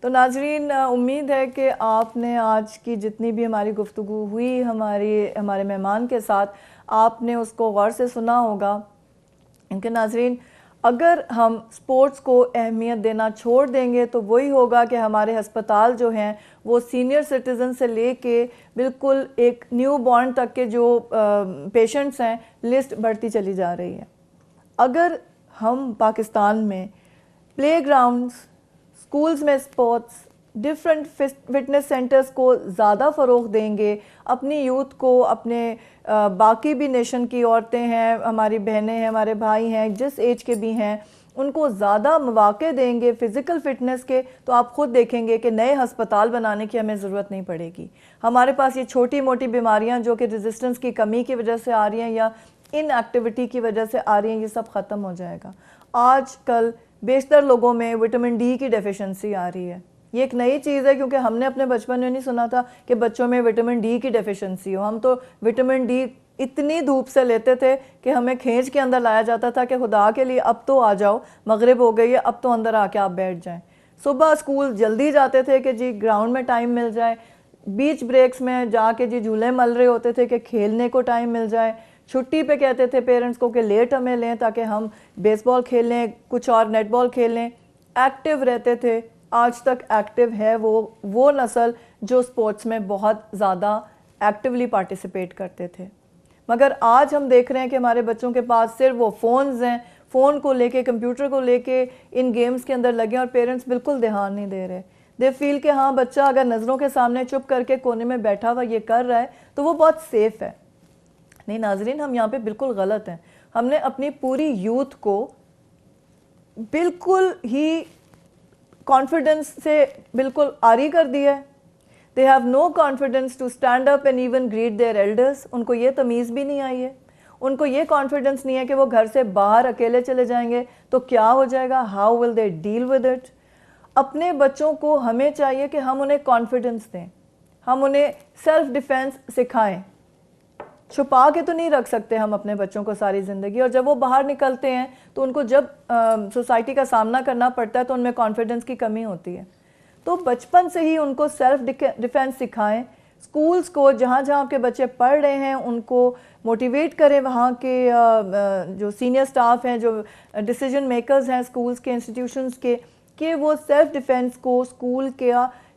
तो नाजरीन, उम्मीद है कि आपने आज की जितनी भी हमारी गुफ्तगू हुई हमारे मेहमान के साथ, आपने उसको गौर से सुना होगा। इनके नाजरीन, अगर हम स्पोर्ट्स को अहमियत देना छोड़ देंगे तो वही होगा कि हमारे अस्पताल जो हैं वो सीनियर सिटीज़न से लेके बिल्कुल एक न्यू बॉर्न तक के जो पेशेंट्स हैं लिस्ट बढ़ती चली जा रही है। अगर हम पाकिस्तान में प्लेग्राउंड्स, स्कूल्स में स्पोर्ट्स, डिफरेंट फिटनेस सेंटर्स को ज़्यादा फ़रोग़ देंगे, अपनी यूथ को, अपने बाकी भी नेशन की औरतें हैं, हमारी बहनें हैं, हमारे भाई हैं, जिस एज के भी हैं, उनको ज़्यादा मौक़े देंगे फ़िज़िकल फ़िटनेस के, तो आप ख़ुद देखेंगे कि नए हस्पताल बनाने की हमें ज़रूरत नहीं पड़ेगी। हमारे पास ये छोटी मोटी बीमारियां जो कि रेजिस्टेंस की कमी की वजह से आ रही हैं या इनएक्टिविटी की वजह से आ रही हैं, ये सब ख़त्म हो जाएगा। आजकल बेशतर लोगों में विटामिन डी की डेफिशिएंसी आ रही है। ये एक नई चीज़ है क्योंकि हमने अपने बचपन में नहीं सुना था कि बच्चों में विटामिन डी की डेफिशिएंसी हो। हम तो विटामिन डी इतनी धूप से लेते थे कि हमें खींच के अंदर लाया जाता था कि खुदा के लिए अब तो आ जाओ, मगरिब हो गई है, अब तो अंदर आके आप बैठ जाएं। सुबह स्कूल जल्दी जाते थे कि जी ग्राउंड में टाइम मिल जाए, बीच ब्रेक्स में जाके जी झूले मल रहे होते थे कि खेलने को टाइम मिल जाए। छुट्टी पे कहते थे पेरेंट्स को कि लेट हमें लें ताकि हम बेसबॉल खेल लें, कुछ और नेटबॉल खेल लें, एक्टिव रहते थे। आज तक एक्टिव है वो नस्ल जो स्पोर्ट्स में बहुत ज़्यादा एक्टिवली पार्टिसिपेट करते थे। मगर आज हम देख रहे हैं कि हमारे बच्चों के पास सिर्फ वो फ़ोन्स हैं, फ़ोन को लेके, कंप्यूटर को लेके इन गेम्स के अंदर लगे और पेरेंट्स बिल्कुल ध्यान नहीं दे रहे। दे फील कि हाँ बच्चा अगर नज़रों के सामने चुप करके कोने में बैठा हुआ ये कर रहा है तो वो बहुत सेफ़ है। नहीं नाजरीन, हम यहाँ पे बिल्कुल गलत हैं। हमने अपनी पूरी यूथ को बिल्कुल ही कॉन्फिडेंस से बिल्कुल आरी कर दिया है। They have no confidence to stand up and even greet their elders. उनको ये तमीज़ भी नहीं आई है, उनको ये कॉन्फिडेंस नहीं है कि वो घर से बाहर अकेले चले जाएंगे तो क्या हो जाएगा, how will they deal with it. अपने बच्चों को हमें चाहिए कि हम उन्हें कॉन्फिडेंस दें, हम उन्हें सेल्फ डिफेंस सिखाएं। छुपा के तो नहीं रख सकते हम अपने बच्चों को सारी ज़िंदगी, और जब वो बाहर निकलते हैं तो उनको जब सोसाइटी का सामना करना पड़ता है तो उनमें कॉन्फिडेंस की कमी होती है। तो बचपन से ही उनको सेल्फ डिफेंस सिखाएं। स्कूल्स को जहाँ जहाँ आपके बच्चे पढ़ रहे हैं उनको मोटिवेट करें, वहाँ के जो सीनियर स्टाफ हैं, जो डिसीजन मेकर्स हैं स्कूल्स के, इंस्टीट्यूशंस के, कि वो सेल्फ डिफेंस को स्कूल के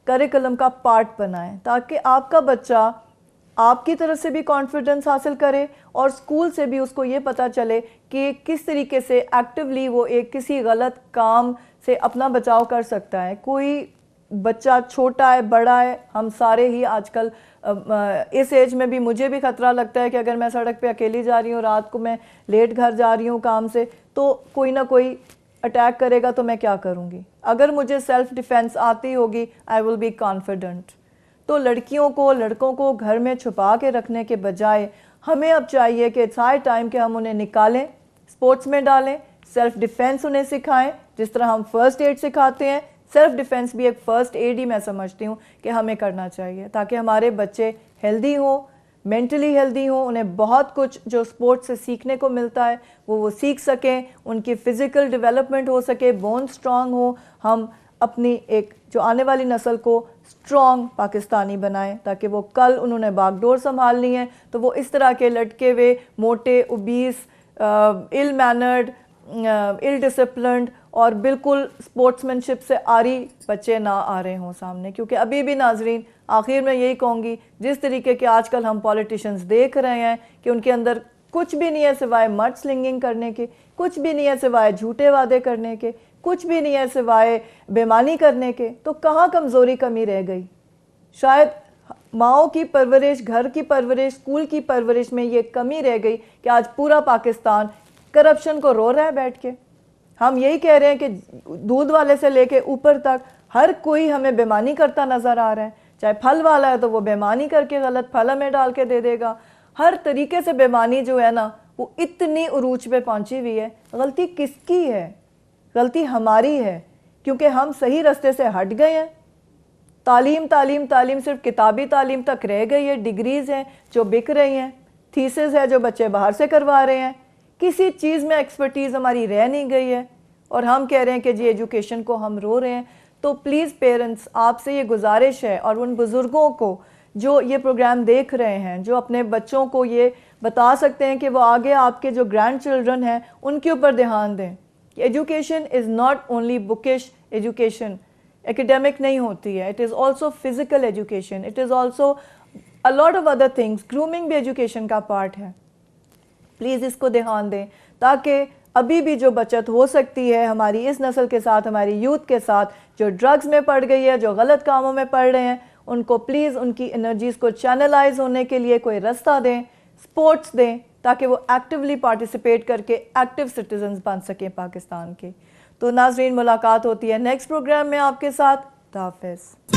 करिकुलम का पार्ट बनाएं, ताकि आपका बच्चा आपकी तरफ से भी कॉन्फिडेंस हासिल करे और स्कूल से भी उसको ये पता चले कि किस तरीके से एक्टिवली वो एक किसी गलत काम से अपना बचाव कर सकता है। कोई बच्चा छोटा है, बड़ा है, हम सारे ही आजकल इस एज में भी मुझे भी ख़तरा लगता है कि अगर मैं सड़क पे अकेली जा रही हूँ, रात को मैं लेट घर जा रही हूँ काम से, तो कोई ना कोई अटैक करेगा तो मैं क्या करूँगी। अगर मुझे सेल्फ डिफेंस आती होगी, आई विल बी कॉन्फिडेंट। तो लड़कियों को, लड़कों को घर में छुपा के रखने के बजाय हमें अब चाहिए कि इट्स हाई टाइम कि हम उन्हें निकालें, स्पोर्ट्स में डालें, सेल्फ डिफेंस उन्हें सिखाएं। जिस तरह हम फर्स्ट एड सिखाते हैं, सेल्फ डिफेंस भी एक फ़र्स्ट एड ही मैं समझती हूँ कि हमें करना चाहिए, ताकि हमारे बच्चे हेल्दी हों, मेंटली हेल्दी हों, उन्हें बहुत कुछ जो स्पोर्ट्स से सीखने को मिलता है वो सीख सकें, उनकी फ़िज़िकल डेवलपमेंट हो सके, बोन स्ट्रॉन्ग हो। हम अपनी एक जो आने वाली नस्ल को स्ट्रॉन्ग पाकिस्तानी बनाएं, ताकि वो कल उन्होंने बागडोर संभालनी है तो वो इस तरह के लटके हुए, मोटे, ओबीस, इल मैनर्ड, इल डिसिप्लिन्ड और बिल्कुल स्पोर्ट्समैनशिप से आरी बच्चे ना आ रहे हों सामने। क्योंकि अभी भी नाजरीन, आखिर में यही कहूँगी, जिस तरीके के आजकल हम पॉलिटिशियंस देख रहे हैं कि उनके अंदर कुछ भी नहीं है सिवाय मड स्लिंगिंग करने के, कुछ भी नहीं है सिवाय झूठे वादे करने के, कुछ भी नहीं है सिवाय बेईमानी करने के, तो कहाँ कमज़ोरी कमी रह गई। शायद माओ की परवरिश, घर की परवरिश, स्कूल की परवरिश में ये कमी रह गई कि आज पूरा पाकिस्तान करप्शन को रो रहा है बैठ के। हम यही कह रहे हैं कि दूध वाले से लेके ऊपर तक हर कोई हमें बेईमानी करता नज़र आ रहा है। चाहे फल वाला है तो वो बेईमानी करके गलत फल हमें डाल के दे देगा। हर तरीके से बेईमानी जो है ना वो इतनी उरूज पे पहुंची हुई है। गलती किसकी है? गलती हमारी है, क्योंकि हम सही रास्ते से हट गए हैं। तालीम तालीम तालीम सिर्फ किताबी तालीम तक रह गई है। डिग्रीज़ हैं जो बिक रही हैं, थीसिस है जो बच्चे बाहर से करवा रहे हैं। किसी चीज़ में एक्सपर्टीज़ हमारी रह नहीं गई है और हम कह रहे हैं कि जी एजुकेशन को हम रो रहे हैं। तो प्लीज़ पेरेंट्स, आपसे ये गुजारिश है, और उन बुज़ुर्गों को जो ये प्रोग्राम देख रहे हैं, जो अपने बच्चों को ये बता सकते हैं कि वो आगे आपके जो ग्रैंड चिल्ड्रन हैं उनके ऊपर ध्यान दें, कि education is not only bookish education, academic नहीं होती है, it is also physical education, it is also a lot of other things. Grooming भी एजुकेशन का पार्ट है। प्लीज़ इसको ध्यान दें ताकि अभी भी जो बचत हो सकती है हमारी इस नस्ल के साथ, हमारी यूथ के साथ जो ड्रग्स में पड़ गई है, जो गलत कामों में पड़ रहे हैं, उनको प्लीज़ उनकी एनर्जीज़ को चैनलाइज होने के लिए कोई रास्ता दें, स्पोर्ट्स दें, ताकि वो एक्टिवली पार्टिसिपेट करके एक्टिव सिटीजन्स बन सकें पाकिस्तान के। तो नाज़रीन, मुलाकात होती है नेक्स्ट प्रोग्राम में आपके साथ। खुदा हाफ़िज़।